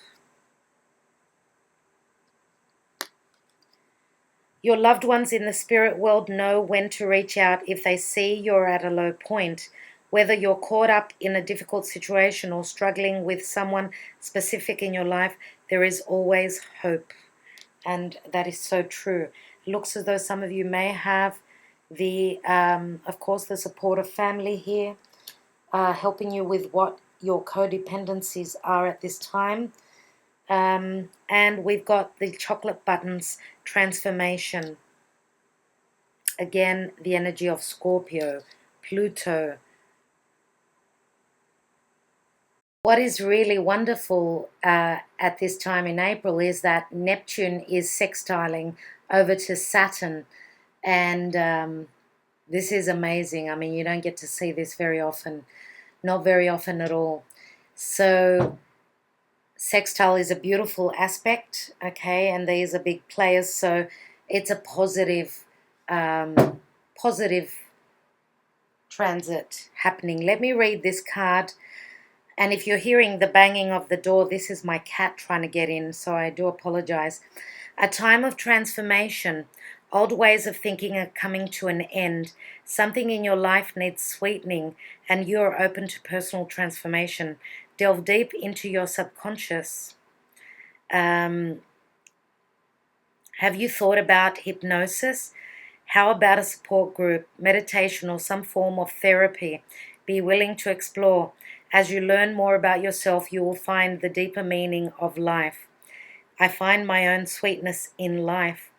Your loved ones in the spirit world know when to reach out if they see you're at a low point. Whether you're caught up in a difficult situation or struggling with someone specific in your life, there is always hope. And that is so true. It looks as though some of you may have of course, the support of family here, helping you with what your codependencies are at this time. And we've got the chocolate buttons transformation. Again, the energy of Scorpio, Pluto. What is really wonderful at this time in April is that Neptune is sextiling over to Saturn. And this is amazing. I mean, you don't get to see this very often. Not very often at all. So sextile is a beautiful aspect, okay, and these are big players, so it's a positive transit happening. Let me read this card, and if you're hearing the banging of the door, this is my cat trying to get in, so I do apologize. A time of transformation. Old ways of thinking are coming to an end. Something in your life needs sweetening, and you are open to personal transformation. Delve deep into your subconscious. Have you thought about hypnosis? How about a support group, meditation, or some form of therapy? Be willing to explore. As you learn more about yourself, you will find the deeper meaning of life. I find my own sweetness in life.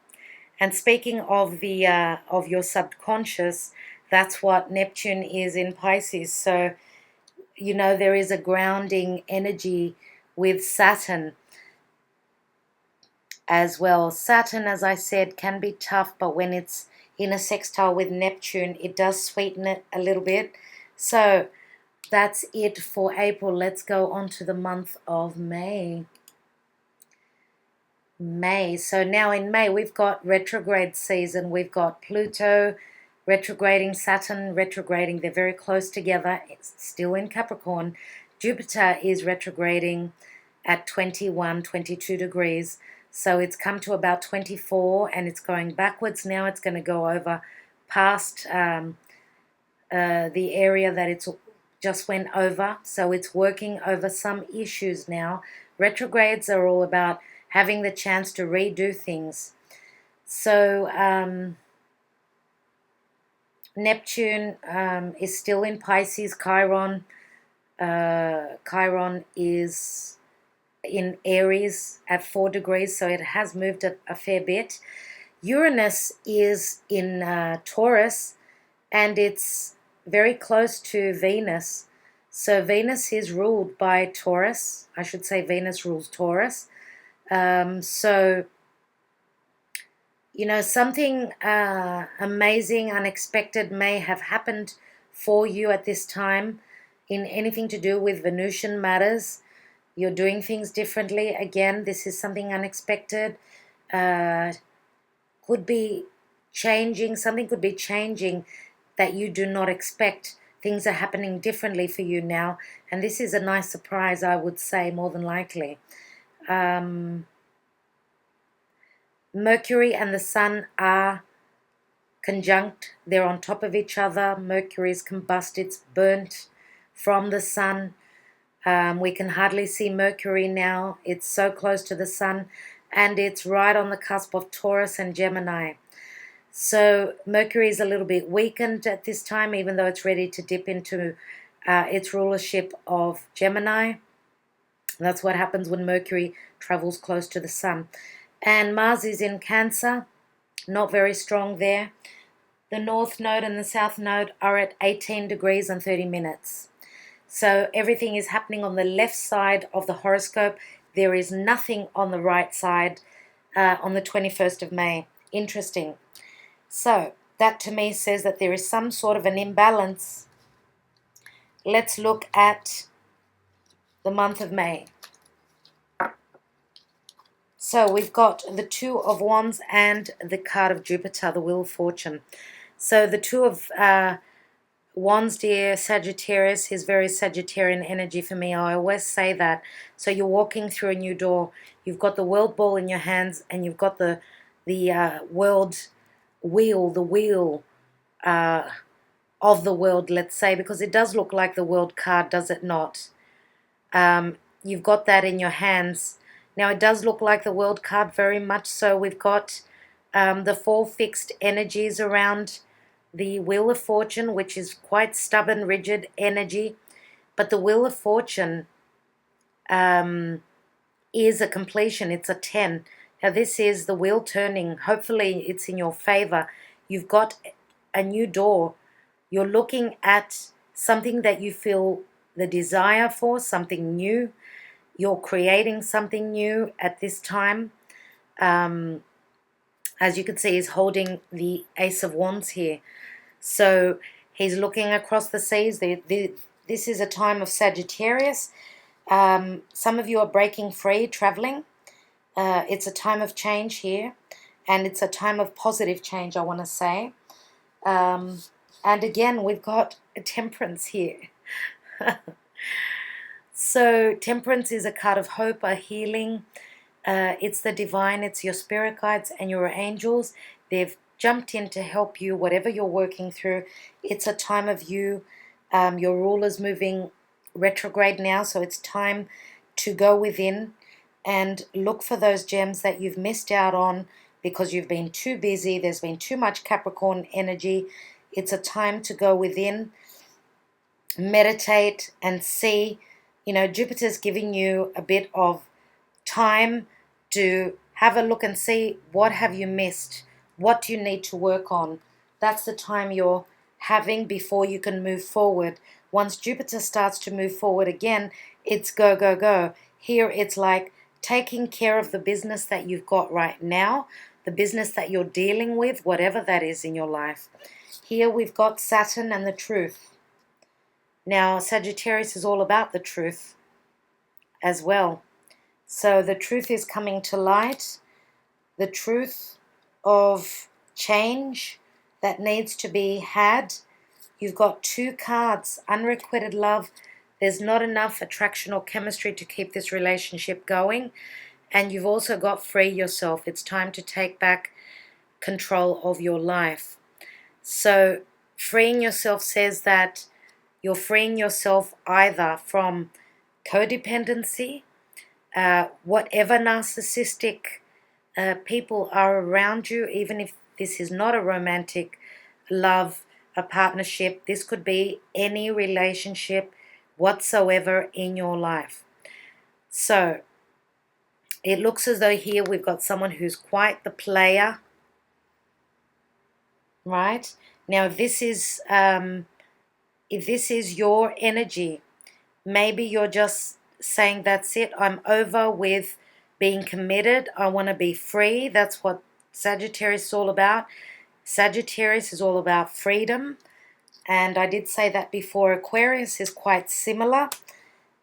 And speaking of of your subconscious, that's what Neptune is in Pisces. So, you know, there is a grounding energy with Saturn as well. Saturn, as I said, can be tough, but when it's in a sextile with Neptune, it does sweeten it a little bit. So that's it for April. Let's go on to the month of May. So now in May, we've got retrograde season. We've got Pluto retrograding, Saturn retrograding. They're very close together. It's still in Capricorn. Jupiter is retrograding at 21, 22 degrees. So it's come to about 24 and it's going backwards now. It's going to go over past the area that it's just went over. So it's working over some issues now. Retrogrades are all about having the chance to redo things. So Neptune is still in Pisces. Chiron is in Aries at 4 degrees, so it has moved a fair bit. Uranus is in Taurus, and it's very close to Venus. So Venus is ruled by Taurus. I should say Venus rules Taurus. So, you know, something amazing, unexpected may have happened for you at this time in anything to do with Venusian matters. You're doing things differently. Again, this is something unexpected. Could be changing. Something could be changing that you do not expect. Things are happening differently for you now. And this is a nice surprise, I would say, more than likely. Mercury and the Sun are conjunct. They're on top of each other. Mercury is combust. It's burnt from the Sun. We can hardly see Mercury now. It's so close to the Sun, and it's right on the cusp of Taurus and Gemini. So Mercury is a little bit weakened at this time, even though it's ready to dip into its rulership of Gemini. That's what happens when Mercury travels close to the Sun. And Mars is in Cancer, not very strong there. The North Node and the South Node are at 18 degrees and 30 minutes. So everything is happening on the left side of the horoscope. There is nothing on the right side on the 21st of May. Interesting. So that to me says that there is some sort of an imbalance. Let's look at the month of May. So we've got the Two of Wands and the card of Jupiter, the Wheel of Fortune. So the Two of Wands, dear Sagittarius, is very Sagittarian energy for me. I always say that. So you're walking through a new door. You've got the world ball in your hands, and you've got the world wheel, the wheel of the world, let's say, because it does look like the world card, does it not? You've got that in your hands. Now, it does look like the world card, very much so. We've got the 4 fixed energies around the Wheel of Fortune, which is quite stubborn, rigid energy. But the Wheel of Fortune is a completion. It's a 10. Now, this is the wheel turning. Hopefully, it's in your favor. You've got a new door. You're looking at something that you feel the desire for, something new. You're creating something new at this time. As you can see, he's holding the Ace of Wands here. So he's looking across the seas. This is a time of Sagittarius. Some of you are breaking free, traveling. It's a time of change here. And it's a time of positive change, I want to say. And again, we've got a Temperance here. So Temperance is a card of hope, a healing. It's the divine, it's your spirit guides and your angels. They've jumped in to help you, whatever you're working through. It's a time of you. Your ruler's moving retrograde now, so it's time to go within and look for those gems that you've missed out on, because you've been too busy. There's been too much Capricorn energy. It's a time to go within, meditate, and see. You know, Jupiter's giving you a bit of time to have a look and see what have you missed, what do you need to work on. That's the time you're having before you can move forward. Once Jupiter starts to move forward again, it's go, go, go. Here it's like taking care of the business that you've got right now, the business that you're dealing with, whatever that is in your life. Here we've got Saturn and the truth. Now, Sagittarius is all about the truth as well. So the truth is coming to light, the truth of change that needs to be had. You've got 2 cards, unrequited love. There's not enough attraction or chemistry to keep this relationship going. And you've also got free yourself. It's time to take back control of your life. So freeing yourself says that you're freeing yourself either from codependency, whatever narcissistic people are around you, even if this is not a romantic love, a partnership, this could be any relationship whatsoever in your life. So it looks as though here we've got someone who's quite the player, right? Now if this is your energy, maybe you're just saying, that's it, I'm over with being committed, I want to be free. That's what Sagittarius is all about. Sagittarius is all about freedom, and I did say that before. Aquarius is quite similar,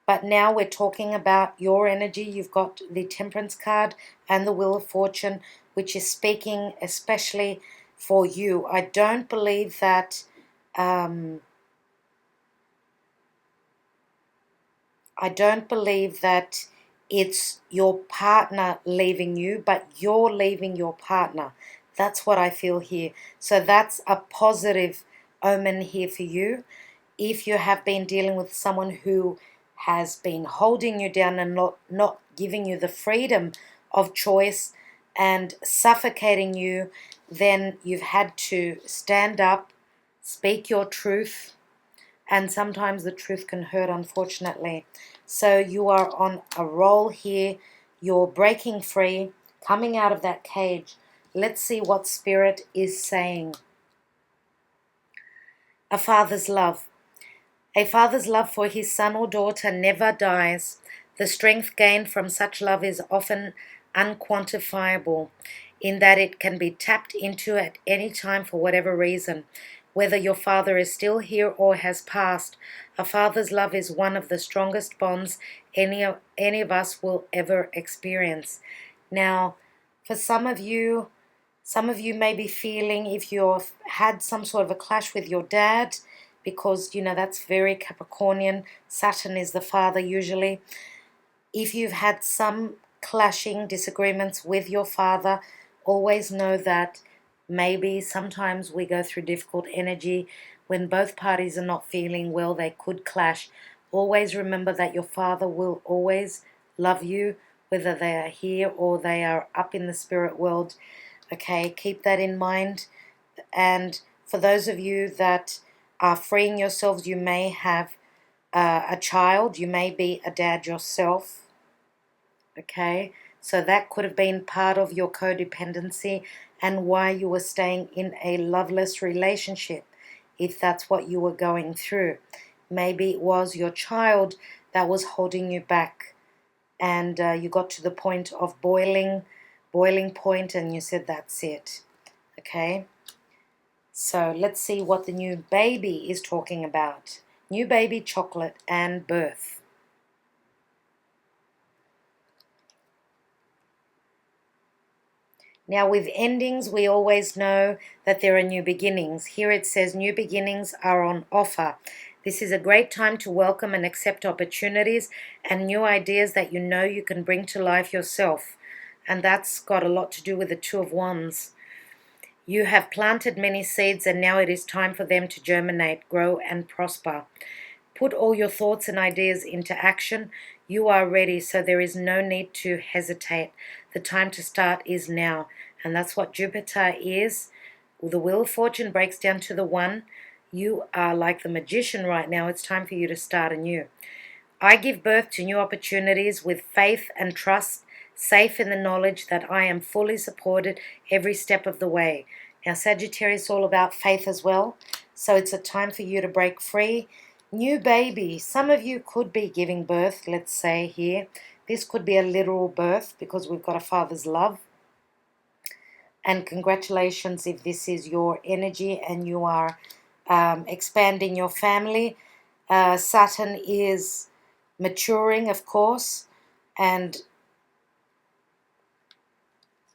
but now we're talking about your energy. You've got the Temperance card and the Wheel of Fortune, which is speaking especially for you. I don't believe that it's your partner leaving you, but you're leaving your partner. That's what I feel here. So that's a positive omen here for you. If you have been dealing with someone who has been holding you down and not giving you the freedom of choice and suffocating you, then you've had to stand up, speak your truth, and sometimes the truth can hurt, unfortunately. So you are on a roll here. You're breaking free, coming out of that cage. Let's see what Spirit is saying. A father's love. A father's love for his son or daughter never dies. The strength gained from such love is often unquantifiable, in that it can be tapped into at any time for whatever reason. Whether your father is still here or has passed, a father's love is one of the strongest bonds any of us will ever experience. Now, for some of you may be feeling, if you've had some sort of a clash with your dad, because, you know, that's very Capricornian. Saturn is the father usually. If you've had some clashing disagreements with your father, always know that maybe sometimes we go through difficult energy. When both parties are not feeling well, they could clash. Always remember that your father will always love you, whether they are here or they are up in the spirit world. Okay, keep that in mind. And for those of you that are freeing yourselves, you may have a child, you may be a dad yourself. Okay, so that could have been part of your codependency and why you were staying in a loveless relationship, if that's what you were going through. Maybe it was your child that was holding you back, and you got to the point of boiling point, and you said, that's it. Okay, so let's see what the new baby is talking about. New baby, chocolate, and birth. Now with endings, we always know that there are new beginnings. Here it says new beginnings are on offer. This is a great time to welcome and accept opportunities and new ideas that you know you can bring to life yourself. And that's got a lot to do with the Two of Wands. You have planted many seeds, and now it is time for them to germinate, grow, and prosper. Put all your thoughts and ideas into action. You are ready, so there is no need to hesitate. The time to start is now. And that's what Jupiter is. The Wheel of Fortune breaks down to the 1. You are like the magician right now. It's time for you to start anew. I give birth to new opportunities with faith and trust, safe in the knowledge that I am fully supported every step of the way. Now, Sagittarius is all about faith as well. So it's a time for you to break free. New baby. Some of you could be giving birth, let's say here. This could be a literal birth because we've got a father's love. And congratulations if this is your energy and you are expanding your family. Saturn is maturing, of course, and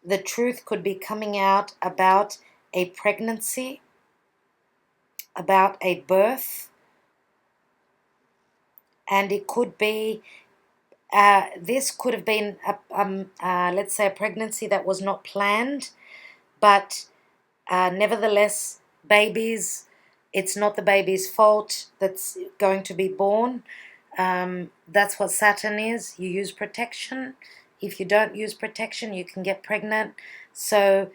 the truth could be coming out about a pregnancy, about a birth, and it could be, this could have been, let's say, a pregnancy that was not planned, but nevertheless, babies, it's not the baby's fault that's going to be born. That's what Saturn is. You use protection. If you don't use protection, you can get pregnant. So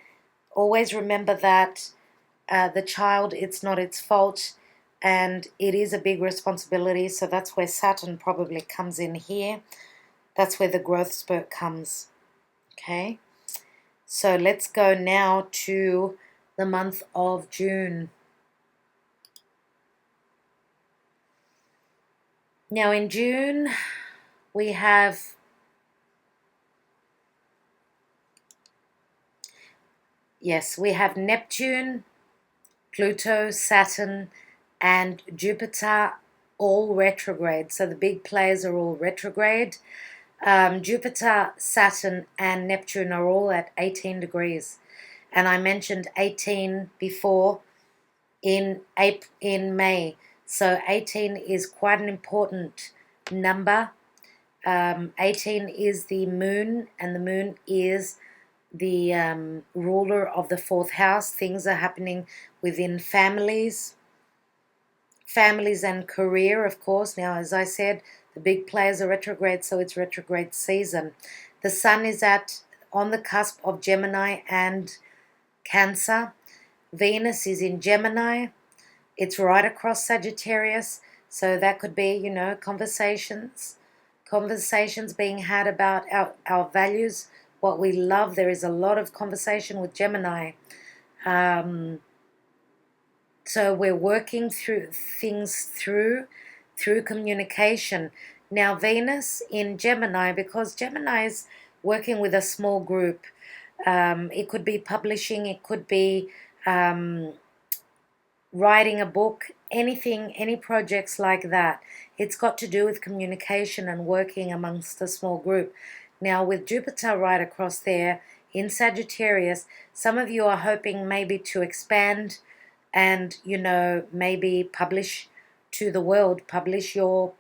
always remember that the child, it's not its fault, and it is a big responsibility. So that's where Saturn probably comes in here. That's where the growth spurt comes. Okay. So let's go now to the month of June. Now in June, we have Neptune, Pluto, Saturn, and Jupiter all retrograde. So the big players are all retrograde. Jupiter, Saturn, and Neptune are all at 18 degrees. And I mentioned 18 before in May. So 18 is quite an important number. 18 is the moon, and the moon is the ruler of the 4th house. Things are happening within families and career, of course. Now, as I said, the big players are retrograde, so it's retrograde season. The sun is on the cusp of Gemini and Cancer. Venus is in Gemini. It's right across Sagittarius, so that could be, conversations being had about our values, what we love. There is a lot of conversation with Gemini. So we're working through things through communication. Now Venus in Gemini, because Gemini is working with a small group. It could be publishing, it could be writing a book, anything, any projects like that. It's got to do with communication and working amongst a small group. Now with Jupiter right across there in Sagittarius, some of you are hoping maybe to expand and, maybe publish to the world, publish your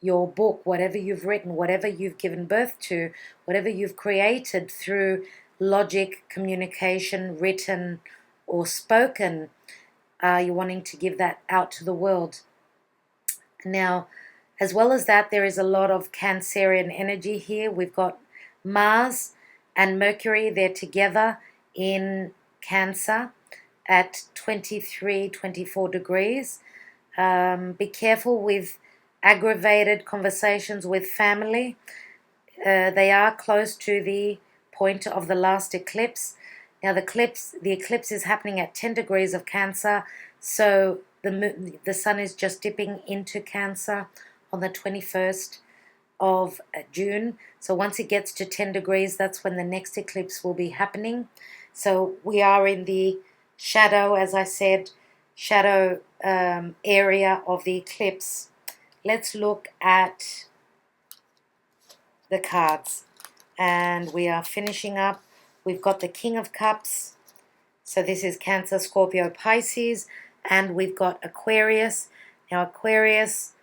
book, whatever you've written, whatever you've given birth to, whatever you've created through logic, communication, written or spoken. You're wanting to give that out to the world. Now, as well as that, there is a lot of Cancerian energy here. We've got Mars and Mercury. They're together in Cancer at 23, 24 degrees. Be careful with aggravated conversations with family. They are close to the point of the last eclipse. Now the eclipse is happening at 10 degrees of Cancer, so the sun is just dipping into Cancer on the 21st of June. So once it gets to 10 degrees, that's when the next eclipse will be happening. So we are in the shadow, as I said, shadow area of the eclipse. Let's look at the cards. And we are finishing up. We've got the King of Cups. So this is Cancer, Scorpio, Pisces. And we've got Aquarius. Now Aquarius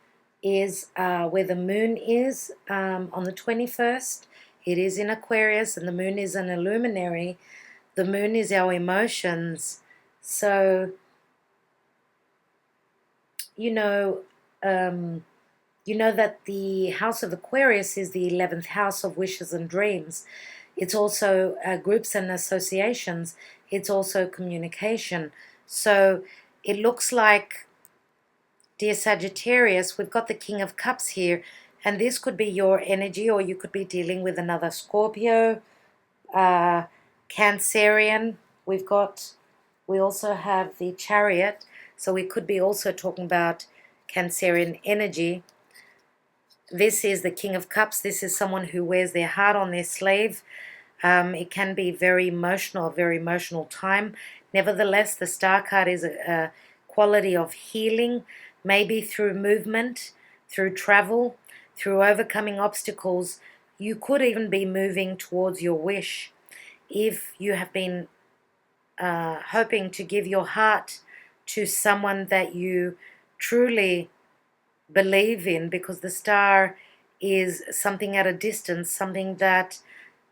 is where the moon is on the 21st. It is in Aquarius, and the moon is an illuminary. The moon is our emotions. So, that the house of Aquarius is the 11th house of wishes and dreams. It's also groups and associations. It's also communication. So it looks like, dear Sagittarius, we've got the King of Cups here, and this could be your energy, or you could be dealing with another Scorpio, Cancerian. We also have the Chariot, so we could be also talking about Cancerian energy. This is the King of Cups. This is someone who wears their heart on their sleeve. It can be very emotional time. Nevertheless, the Star card is a quality of healing, maybe through movement, through travel, through overcoming obstacles. You could even be moving towards your wish. If you have been hoping to give your heart to someone that you truly believe in, because the Star is something at a distance, something that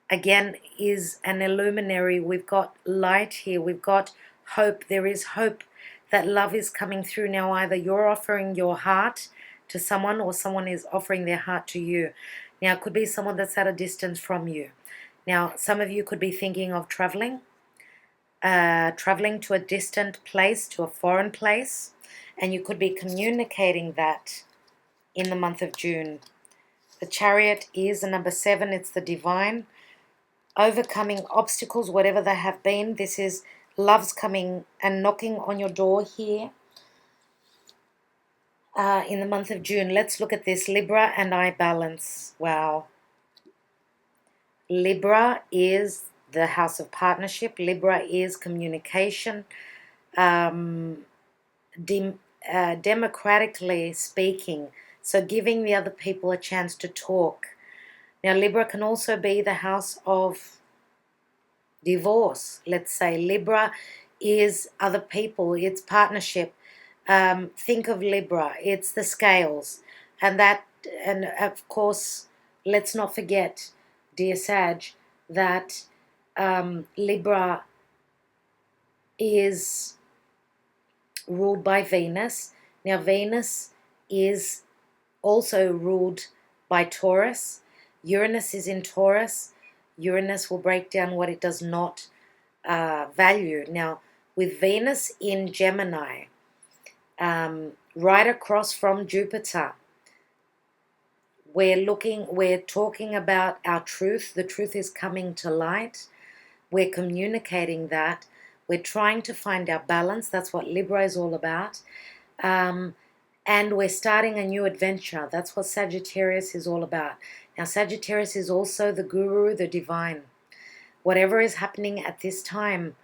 again is an illuminary. We've got light here, we've got hope. There is hope that love is coming through. Now either you're offering your heart to someone, or someone is offering their heart to you. Now it could be someone that's at a distance from you. Now some of you could be thinking of traveling to a distant place, to a foreign place, and you could be communicating that in the month of June. The Chariot is the number 7. It's the divine. Overcoming obstacles, whatever they have been. This is love's coming and knocking on your door here in the month of June. Let's look at this. Libra and I balance. Wow. Libra is the house of partnership. Libra is communication. Democratically speaking. So giving the other people a chance to talk. Now Libra can also be the house of divorce. Let's say Libra is other people. It's partnership. Think of Libra. It's the scales. And of course, let's not forget, dear Sag, that Libra is ruled by Venus. Now Venus is also ruled by Taurus. Uranus is in Taurus. Uranus will break down what it does not value. Now with Venus in Gemini, right across from Jupiter, we're talking about our truth. The truth is coming to light. We're communicating that. We're trying to find our balance. That's what Libra is all about. And we're starting a new adventure. That's what Sagittarius is all about. Now, Sagittarius is also the guru, the divine. Whatever is happening at this time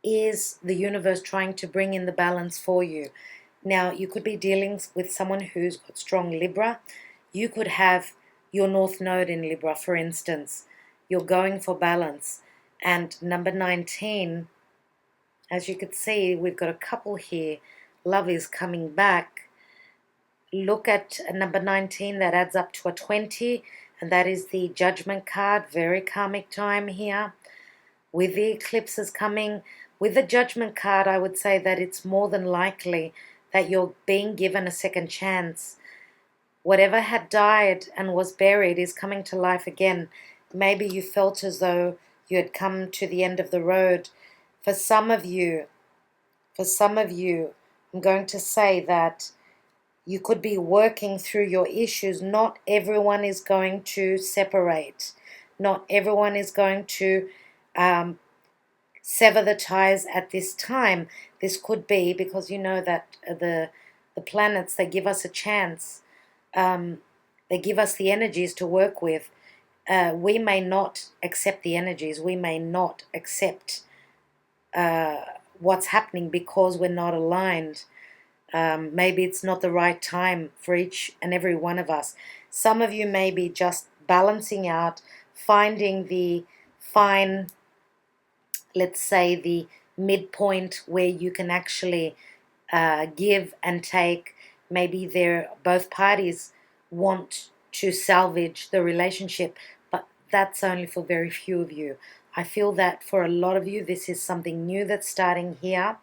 is the universe trying to bring in the balance for you. Now, you could be dealing with someone who's got strong Libra. You could have your North Node in Libra, for instance. You're going for balance. And number 19, as you could see, we've got a couple here. Love is coming back. Look at number 19, that adds up to a 20, and that is the Judgment card. Very karmic time here. With the eclipses coming, with the Judgment card, I would say that it's more than likely that you're being given a second chance. Whatever had died and was buried is coming to life again. Maybe you felt as though you had come to the end of the road. For some of you, I'm going to say that you could be working through your issues. Not everyone is going to separate. Not everyone is going to sever the ties at this time. This could be because you know that the planets, they give us a chance. They give us the energies to work with. We may not accept the energies. We may not accept what's happening because we're not aligned. Maybe it's not the right time for each and every one of us. Some of you may be just balancing out, finding the fine, let's say the midpoint where you can actually give and take. Maybe both parties want to salvage the relationship, but that's only for very few of you. I feel that for a lot of you, this is something new that's starting here.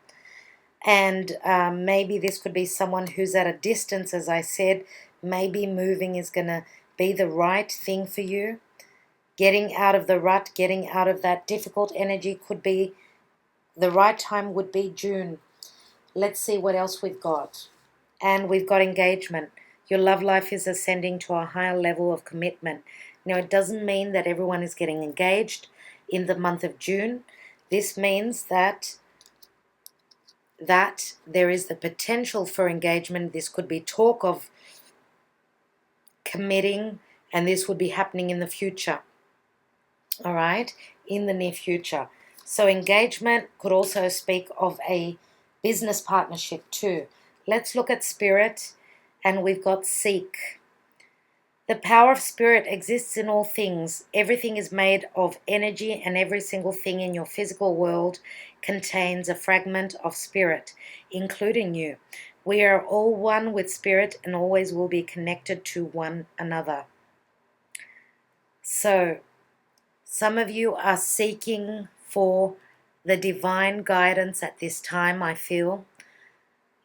And maybe this could be someone who's at a distance, as I said. Maybe moving is going to be the right thing for you. Getting out of the rut, getting out of that difficult energy could be, the right time would be June. Let's see what else we've got. And we've got engagement. Your love life is ascending to a higher level of commitment. Now, it doesn't mean that everyone is getting engaged in the month of June. This means that there is the potential for engagement. This could be talk of committing, and this would be happening in the future. All right, in the near future. So engagement could also speak of a business partnership too. Let's look at spirit, and we've got seek. The power of spirit exists in all things. Everything is made of energy, and every single thing in your physical world contains a fragment of spirit, including you. We are all one with spirit and always will be connected to one another. So, some of you are seeking for the divine guidance at this time, I feel.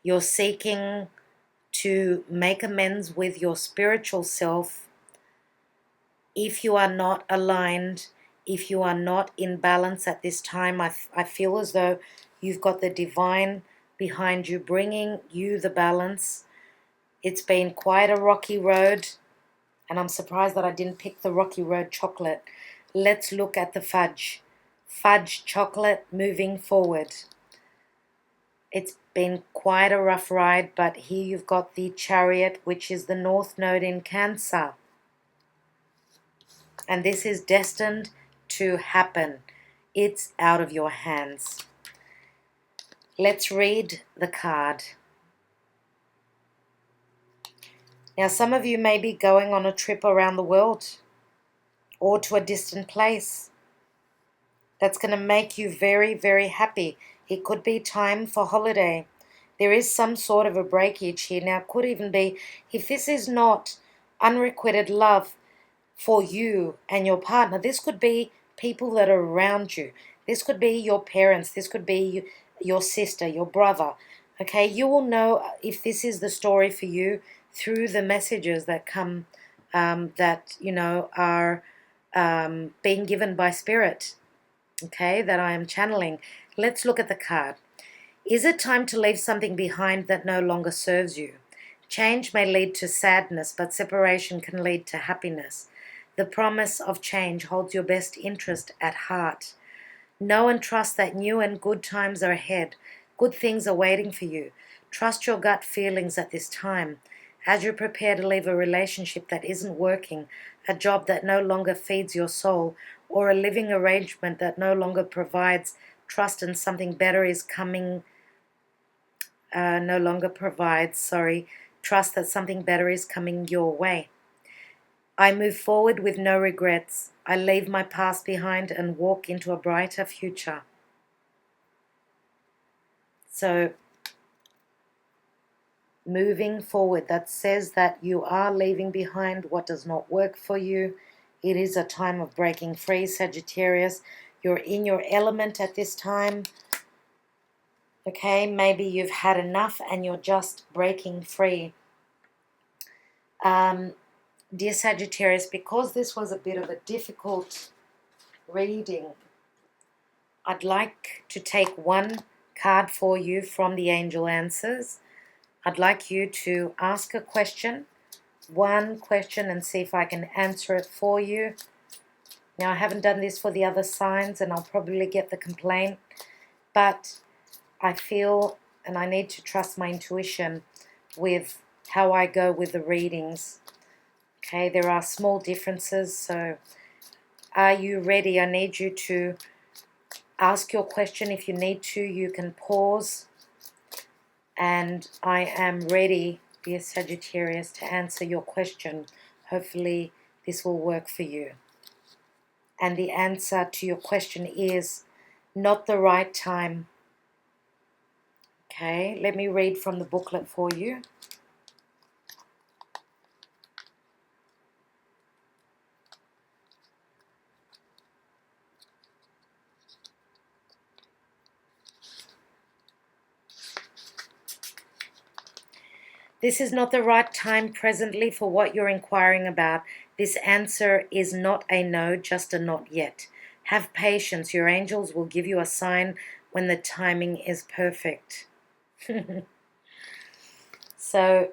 You're seeking to make amends with your spiritual self. If you are not aligned, if you are not in balance at this time, I feel as though you've got the divine behind you, bringing you the balance. It's been quite a rocky road, and I'm surprised that I didn't pick the rocky road chocolate. Let's look at the fudge. Fudge chocolate moving forward. It's been quite a rough ride, but here you've got the Chariot, which is the North Node in Cancer. And this is destined to happen. It's out of your hands. Let's read the card. Now, some of you may be going on a trip around the world or to a distant place. That's going to make you very, very happy. It could be time for holiday. There is some sort of a breakage here. Now, it could even be, if this is not unrequited love for you and your partner, this could be people that are around you. This could be your parents. This could be your sister, your brother. Okay, you will know if this is the story for you through the messages that come, that, you know, are being given by Spirit. Okay, that I am channeling. Let's look at the card. Is it time to leave something behind that no longer serves you? Change may lead to sadness, but separation can lead to happiness. The promise of change holds your best interest at heart. Know and trust that new and good times are ahead. Good things are waiting for you. Trust your gut feelings at this time. As you prepare to leave a relationship that isn't working, a job that no longer feeds your soul, or a living arrangement that no longer provides trust and something better is coming, trust that something better is coming your way. I move forward with no regrets. I leave my past behind and walk into a brighter future. So, moving forward, that says that you are leaving behind what does not work for you. It is a time of breaking free, Sagittarius. You're in your element at this time. Okay, maybe you've had enough and you're just breaking free. Dear Sagittarius, because this was a bit of a difficult reading, I'd like to take one card for you from the Angel Answers. I'd like you to ask a question, one question, and see if I can answer it for you. Now, I haven't done this for the other signs, and I'll probably get the complaint, but I feel, and I need to trust my intuition with how I go with the readings. Okay, there are small differences, so are you ready? I need you to ask your question. If you need to, you can pause. And I am ready, dear Sagittarius, to answer your question. Hopefully this will work for you. And the answer to your question is not the right time. Okay, let me read from the booklet for you. This is not the right time presently for what you're inquiring about. This answer is not a no, just a not yet. Have patience. Your angels will give you a sign when the timing is perfect. So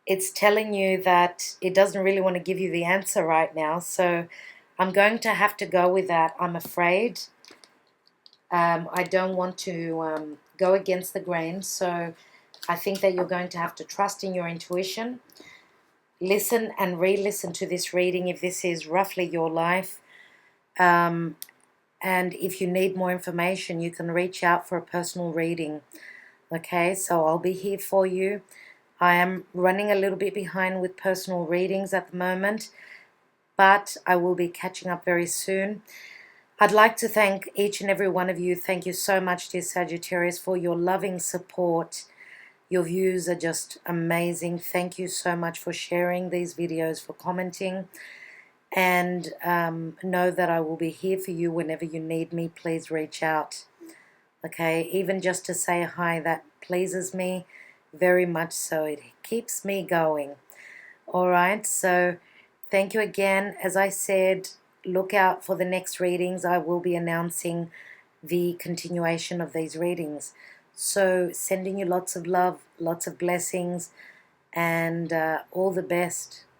it's telling you that it doesn't really want to give you the answer right now. So I'm going to have to go with that, I'm afraid. I don't want to go against the grain. So I think that you're going to have to trust in your intuition. Listen and re-listen to this reading if this is roughly your life. And if you need more information, you can reach out for a personal reading. Okay, so I'll be here for you. I am running a little bit behind with personal readings at the moment, but I will be catching up very soon. I'd like to thank each and every one of you. Thank you so much, dear Sagittarius, for your loving support. Your views are just amazing. Thank you so much for sharing these videos, for commenting. And know that I will be here for you whenever you need me. Please reach out. Okay, even just to say hi, that pleases me very much so. It keeps me going. All right, so thank you again. As I said, look out for the next readings. I will be announcing the continuation of these readings. So sending you lots of love, lots of blessings, and all the best.